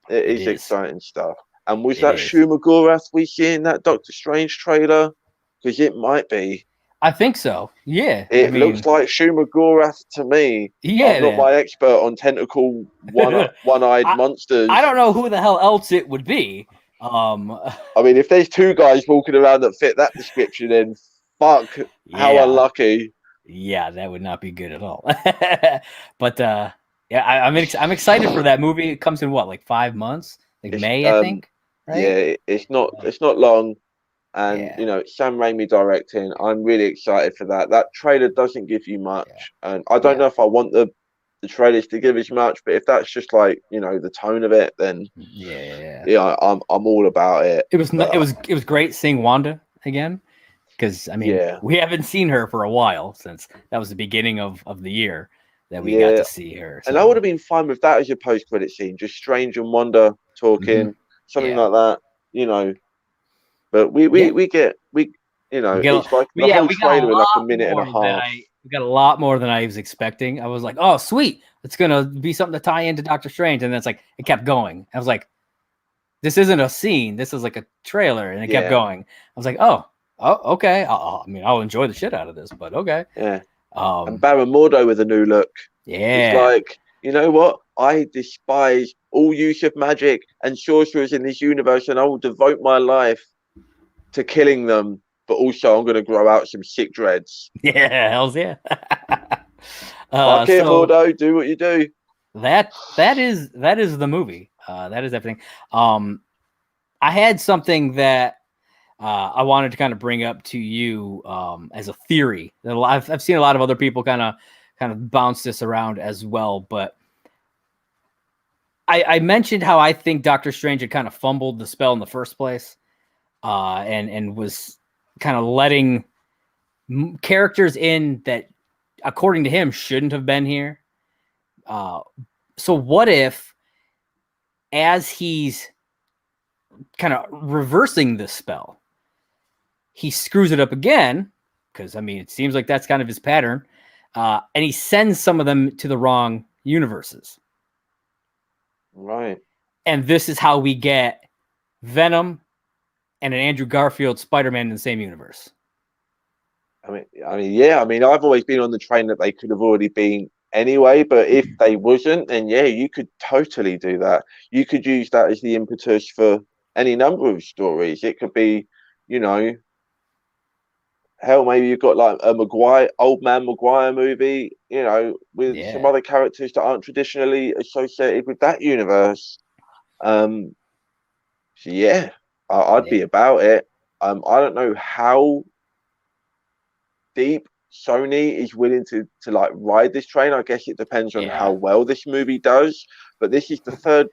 It It is is. exciting stuff. And was It that is. Shuma Gorath we see in that Doctor Strange trailer? Because it might be. I think so. Yeah. I It looks mean, like Shuma Gorath to me. yeah, I'm not man. my expert on tentacle one-eyed I I monsters. don't know who the hell else it would be. Um, I mean, if there's two guys walking around that fit that description, then fuck, how yeah, unlucky. yeah, that would not be good at all. But yeah, I'm excited for that movie. It comes in what, like 5 months, like It's May, I think, right? yeah, it's not long, and Yeah, Sam Raimi directing. I'm really excited for that. That trailer doesn't give you yeah, much, and I don't yeah, know if I want the trailers to give us much, but if that's just like the tone of it, then yeah. yeah, I'm all about it. But It was great seeing Wanda again because I mean yeah, we haven't seen her for a while since that was the beginning of the year that we got yeah, to see her. and I would So have been fine with that as a post credit scene, just Strange and Wanda mhm, talking, something yeah, like that, you know. But yeah. We get it's like the yeah, whole trailer in like a minute and a half. we got a lot more than I was expecting. I was like, oh sweet, it's gonna be something to tie into Doctor Strange, and then it's like it kept going. I was like, this isn't a scene, this is like a trailer, and it kept Yeah, going. I was like, oh, okay. I mean, I'll enjoy the shit out of this, but okay. yeah. And Um, Baron Mordo with a new look. It's yeah, like, you know what? I despise all use of magic and sorcerers in this universe, and I will devote my life to killing them. But also, I'm going to grow out some sick dreads. yeah, hell's yeah. Fuck it, So Mordo. Do what you do. that is the movie. That is everything. I had something that I wanted to kind of bring up to you as a theory that I've seen a lot of other people kind of bounce this around as well. But I mentioned how I think Doctor Strange had kind of fumbled the spell in the first place, and was kind of letting characters in that, according to him, shouldn't have been here. So what if, as he's kind of reversing this spell, he screws it up again? Because I mean, it seems like that's kind of his pattern. and he sends some of them to the wrong universes. Right. And this is how we get Venom and an Andrew Garfield Spider-Man in the same universe. Yeah. I've always been on the train that they could have already been anyway, but if they wasn't, then yeah, you could totally do that. You could use that as the impetus for any number of stories. It could be, you know, hell, maybe you've got like a old man Maguire movie, you know, with some other characters that aren't traditionally associated with that universe. So yeah, I'd be about it. I don't know how deep Sony is willing to like ride this train. I guess it depends on how well this movie does. But this is the third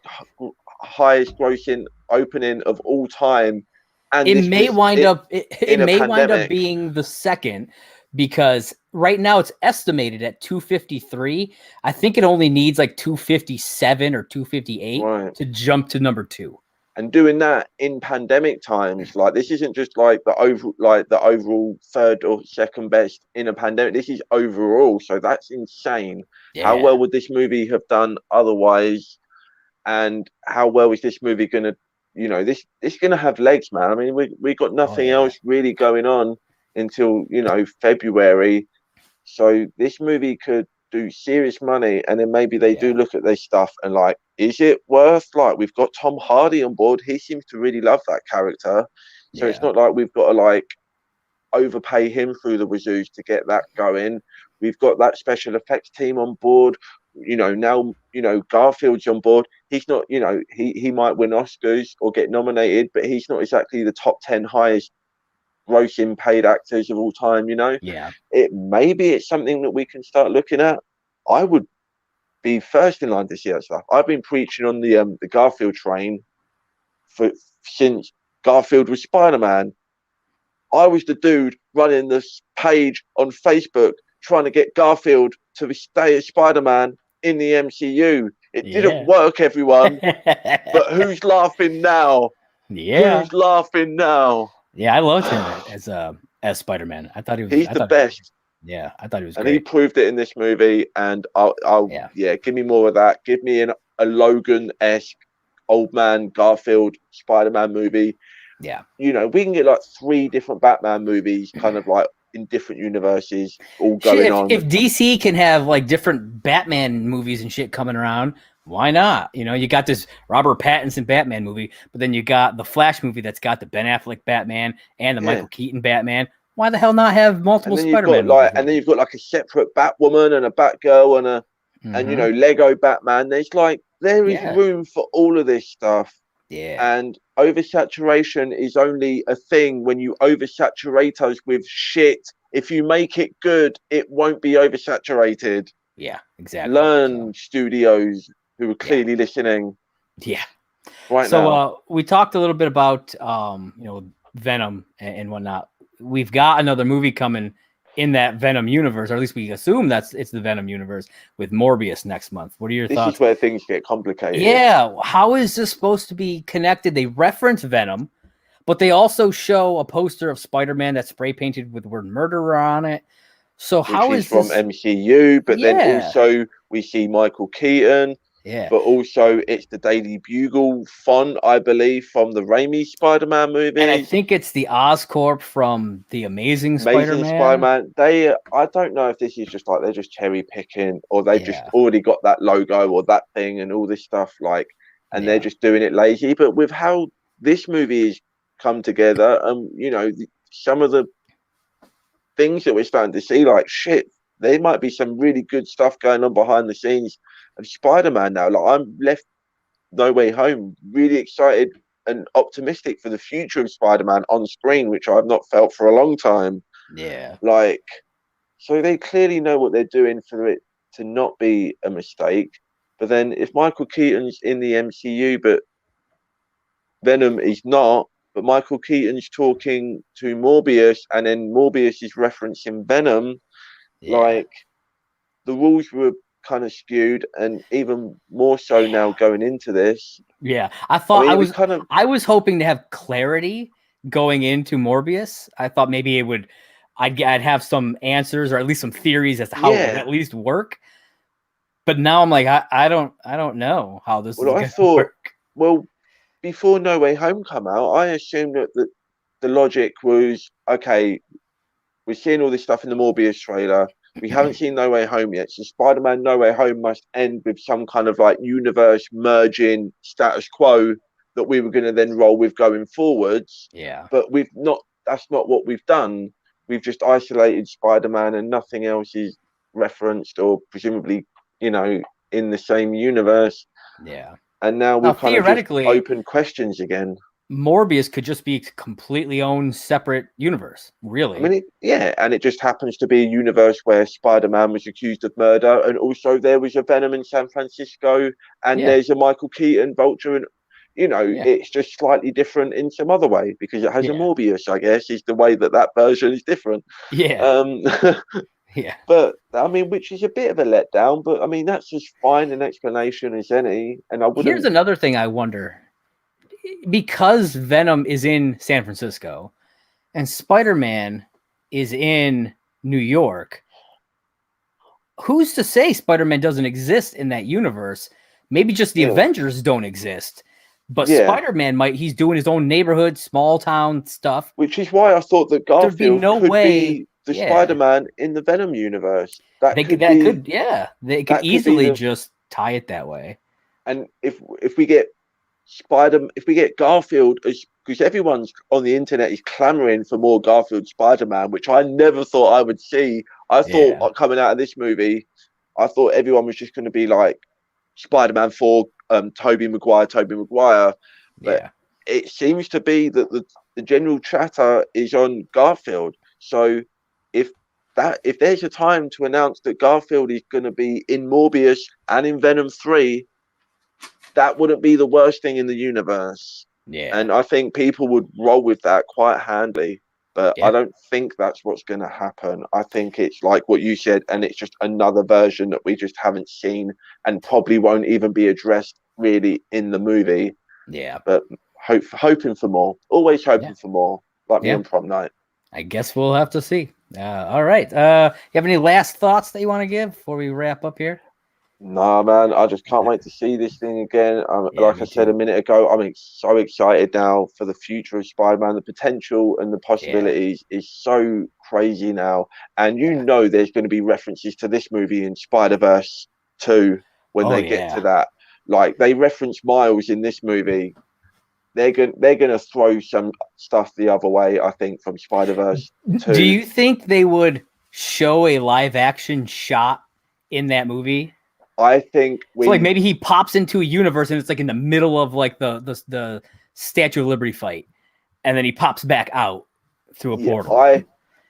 highest grossing opening of all time, and it may wind up being the second, because right now it's estimated at 253. I think it only needs like 257 or 258 to jump to number 2. And doing that in pandemic times, like this isn't just like the overall third or second best in a pandemic. This is overall, so that's insane. How well would this movie have done otherwise? And how well is this movie gonna, you know, this gonna have legs, man. I mean, we got nothing else really going on until, you know, February, so this movie could do serious money, and then maybe they do look at their stuff and like, is it worth, like, we've got Tom Hardy on board, he seems to really love that character, so it's not like we've got to like overpay him through the wazoos to get that going. We've got that special effects team on board, you know. Now, you know, Garfield's on board. He's not, you know, he might win Oscars or get nominated, but he's not exactly the top 10 highest grossing paid actors of all time, you know. Maybe it's something that we can start looking at. I would be first in line to see that stuff. I've been preaching on the Garfield train since Garfield was Spider-Man. I was the dude running this page on Facebook trying to get Garfield to stay as Spider-Man in the MCU. It didn't work, everyone. But who's laughing now? Who's laughing now? I loved him as Spider-Man. I thought he was. He's the best. I thought he was and great. He proved it in this movie. And I'll give me more of that. Give me a Logan-esque old man Garfield Spider-Man movie. You know, we can get like 3 different Batman movies, kind of like in different universes, all going on. If DC can have like different Batman movies and shit coming around, why not? You know, you got this Robert Pattinson Batman movie, but then you got the Flash movie that's got the Ben Affleck Batman and the Michael Keaton Batman. Why the hell not have multiple Spider-Man movies? And then you've got like a separate Batwoman and a Batgirl and and you know, Lego Batman. There is room for all of this stuff. And oversaturation is only a thing when you oversaturate us with shit. If you make it good, it won't be oversaturated. Exactly. Learn, studios who are clearly listening. Right now. We talked a little bit about you know, Venom and whatnot. We've got another movie coming in that Venom universe, or at least we assume it's the Venom universe, with Morbius next month. What are your thoughts? This is where things get complicated. How is this supposed to be connected? They reference Venom, but they also show a poster of Spider-Man that's spray painted with the word murderer on it. So how is this from MCU? But then also we see Michael Keaton. But also it's the Daily Bugle font, I believe, from the Raimi Spider-Man movie. And I think it's the Oscorp from the Amazing Spider-Man. I don't know if this is just like they're just cherry picking, or they've just already got that logo or that thing and all this stuff, like, and they're just doing it lazy. But with how this movie has come together, you know, some of the things that we're starting to see, like, shit, there might be some really good stuff going on behind the scenes of Spider-Man now. Like, I'm left No Way Home really excited and optimistic for the future of Spider-Man on screen, which I've not felt for a long time. Like, so they clearly know what they're doing for it to not be a mistake. But then if Michael Keaton's in the MCU but Venom is not, but Michael Keaton's talking to Morbius and then Morbius is referencing Venom, like, the rules were kind of skewed, and even more so now going into this. I was hoping to have clarity going into Morbius. I thought maybe it would I'd have some answers or at least some theories as to how it would Yeah. at least work. But now I'm like, I don't know how this is Well, I gonna thought, work. well, before No Way Home come out, I assumed that the logic was okay. We're seeing all this stuff in the Morbius trailer. We haven't seen No Way Home yet, so Spider-Man No Way Home must end with some kind of like universe merging status quo that we were going to then roll with going forwards. Yeah. But we've not. That's not what we've done. We've just isolated Spider-Man, and nothing else is referenced or presumably, in the same universe. Yeah. And now Now we've kind of just theoretically, opened questions again. Morbius could just be a completely own separate universe, I really. mean, and it just happens to be a universe where Spider-Man was accused of murder, and also there was a Venom in San Francisco, and Yeah. there's a Michael Keaton Vulture, and Yeah. it's just slightly different in some other way because it has a Yeah. Morbius, I guess, is the way that version is different. Yeah. Um, Yeah. but I mean, which is a bit of a letdown, but I mean, that's as fine an explanation as any, and I Here's wouldn't. another thing I wonder. Because Venom is in San Francisco and Spider-Man is in New York, who's to say Spider-Man doesn't exist in that universe? Maybe just the Yeah, Avengers don't exist. But yeah. Spider-Man he's doing his own neighborhood, small town stuff. Which is why I thought that There'd be Garfield no could way. be the Yeah. Spider-Man in the Venom universe. That They could could be they could that could be easily the just tie it that way. and if we get if we get Garfield, because everyone's on the internet is clamoring for more Garfield Spider-Man, which I never thought I would see. I thought Yeah. coming out of this movie, I thought everyone was just going to be like Spider-Man 4, Tobey Maguire, but Yeah. it seems to be that the general chatter is on Garfield. So if if there's a time to announce that Garfield is going to be in Morbius and in Venom 3, that wouldn't be the worst thing in the universe. Yeah. And I think people would roll with that quite handily. But I Yeah. don't think that's what's going to happen. I think it's like what you said, and it's just another version that we just haven't seen and probably won't even be addressed really in the movie. Yeah. But hoping for more. Always Yeah. hoping for more, like me Yeah. on prom night. I guess we'll have to see. All right. You have any last thoughts that you want to give before we wrap up here? Nah, man, I just can't wait to see this thing again. Yeah, Like I me said a too. minute ago, I'm so excited now for the future of Spider-Man. The potential and the Yeah. possibilities is so crazy now. And Yeah. there's going to be references to this movie in Spider-Verse 2 when Oh they get to yeah. that. Like they reference Miles in this movie. They're gonna throw some stuff the other way, I think, from Spider-Verse Do 2. you think they would show a live action shot in that movie? I think So like we maybe he pops into a universe and it's like in the middle of like the Statue of Liberty fight, and then he pops back out through a Yeah, portal.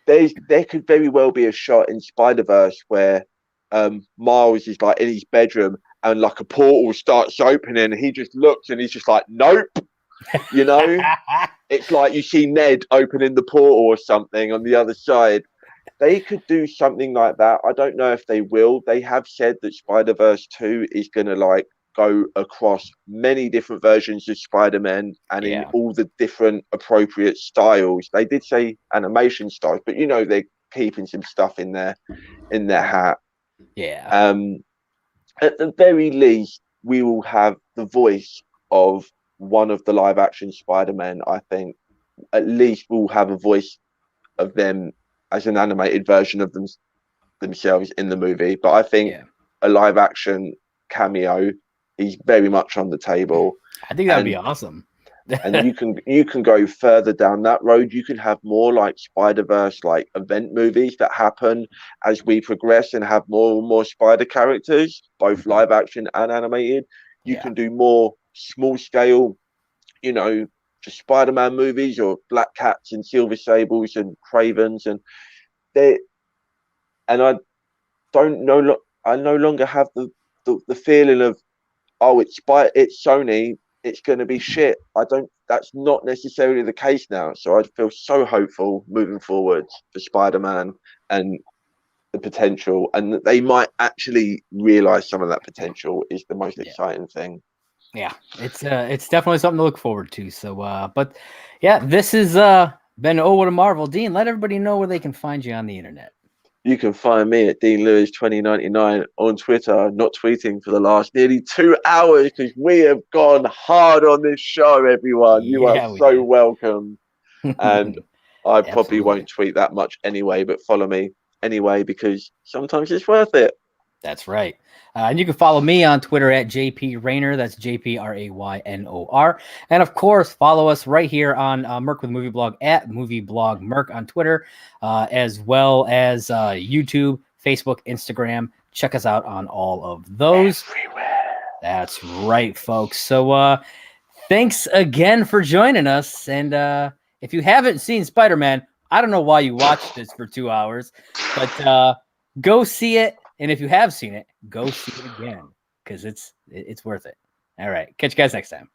there could very well be a shot in Spider Verse where Miles is like in his bedroom and like a portal starts opening and he just looks and he's just like, nope, you know. It's like you see Ned opening the portal or something on the other side. They could do something like that. I don't know if they will. They have said that Spider Verse 2 is gonna like go across many different versions of Spider-Man and in Yeah. all the different appropriate styles. They did say animation styles, but they're keeping some stuff in their hat. Yeah. At the very least, we will have the voice of one of the live action Spider-Man. I think at least we'll have a voice of them as an animated version of themselves in the movie. But I think Yeah. a live action cameo is very much on the table. I think that would be And awesome. and you can go further down that road. You can have more like Spider-Verse like event movies that happen as we progress and have more and more spider characters, both live action and animated. You Yeah. can do more small scale, you know, just Spider-Man movies or Black Cats and Silver Sables and Cravens, and they and I don't know. I no longer have the feeling of, oh, it's Sony, it's going to be shit. I don't. That's not necessarily the case now. So I feel so hopeful moving forward for Spider-Man and the potential, and that they might actually realize some of that potential is the most exciting thing. Yeah, it's definitely something to look forward to. So, but yeah, this is Ben, oh, what a Marvel. Dean, let everybody know where they can find you on the internet. You can find me at Dean Lewis 2099 on Twitter. Not tweeting for the last nearly 2 hours because we have gone hard on this show, everyone. You are Yeah, we so did. welcome. And I probably Absolutely. won't tweet that much anyway, but follow me anyway because sometimes it's worth it. That's right. And you can follow me on Twitter at JP Raynor. That's JPRAYNOR. And of course, follow us right here on Merc with Movie Blog at Movie Blog Merc on Twitter, as well as YouTube, Facebook, Instagram. Check us out on all of those. Everywhere. That's right, folks. So thanks again for joining us. And if you haven't seen Spider-Man, I don't know why you watched this for 2 hours, but go see it. And if you have seen it, go see it again because it's worth it. All right. Catch you guys next time.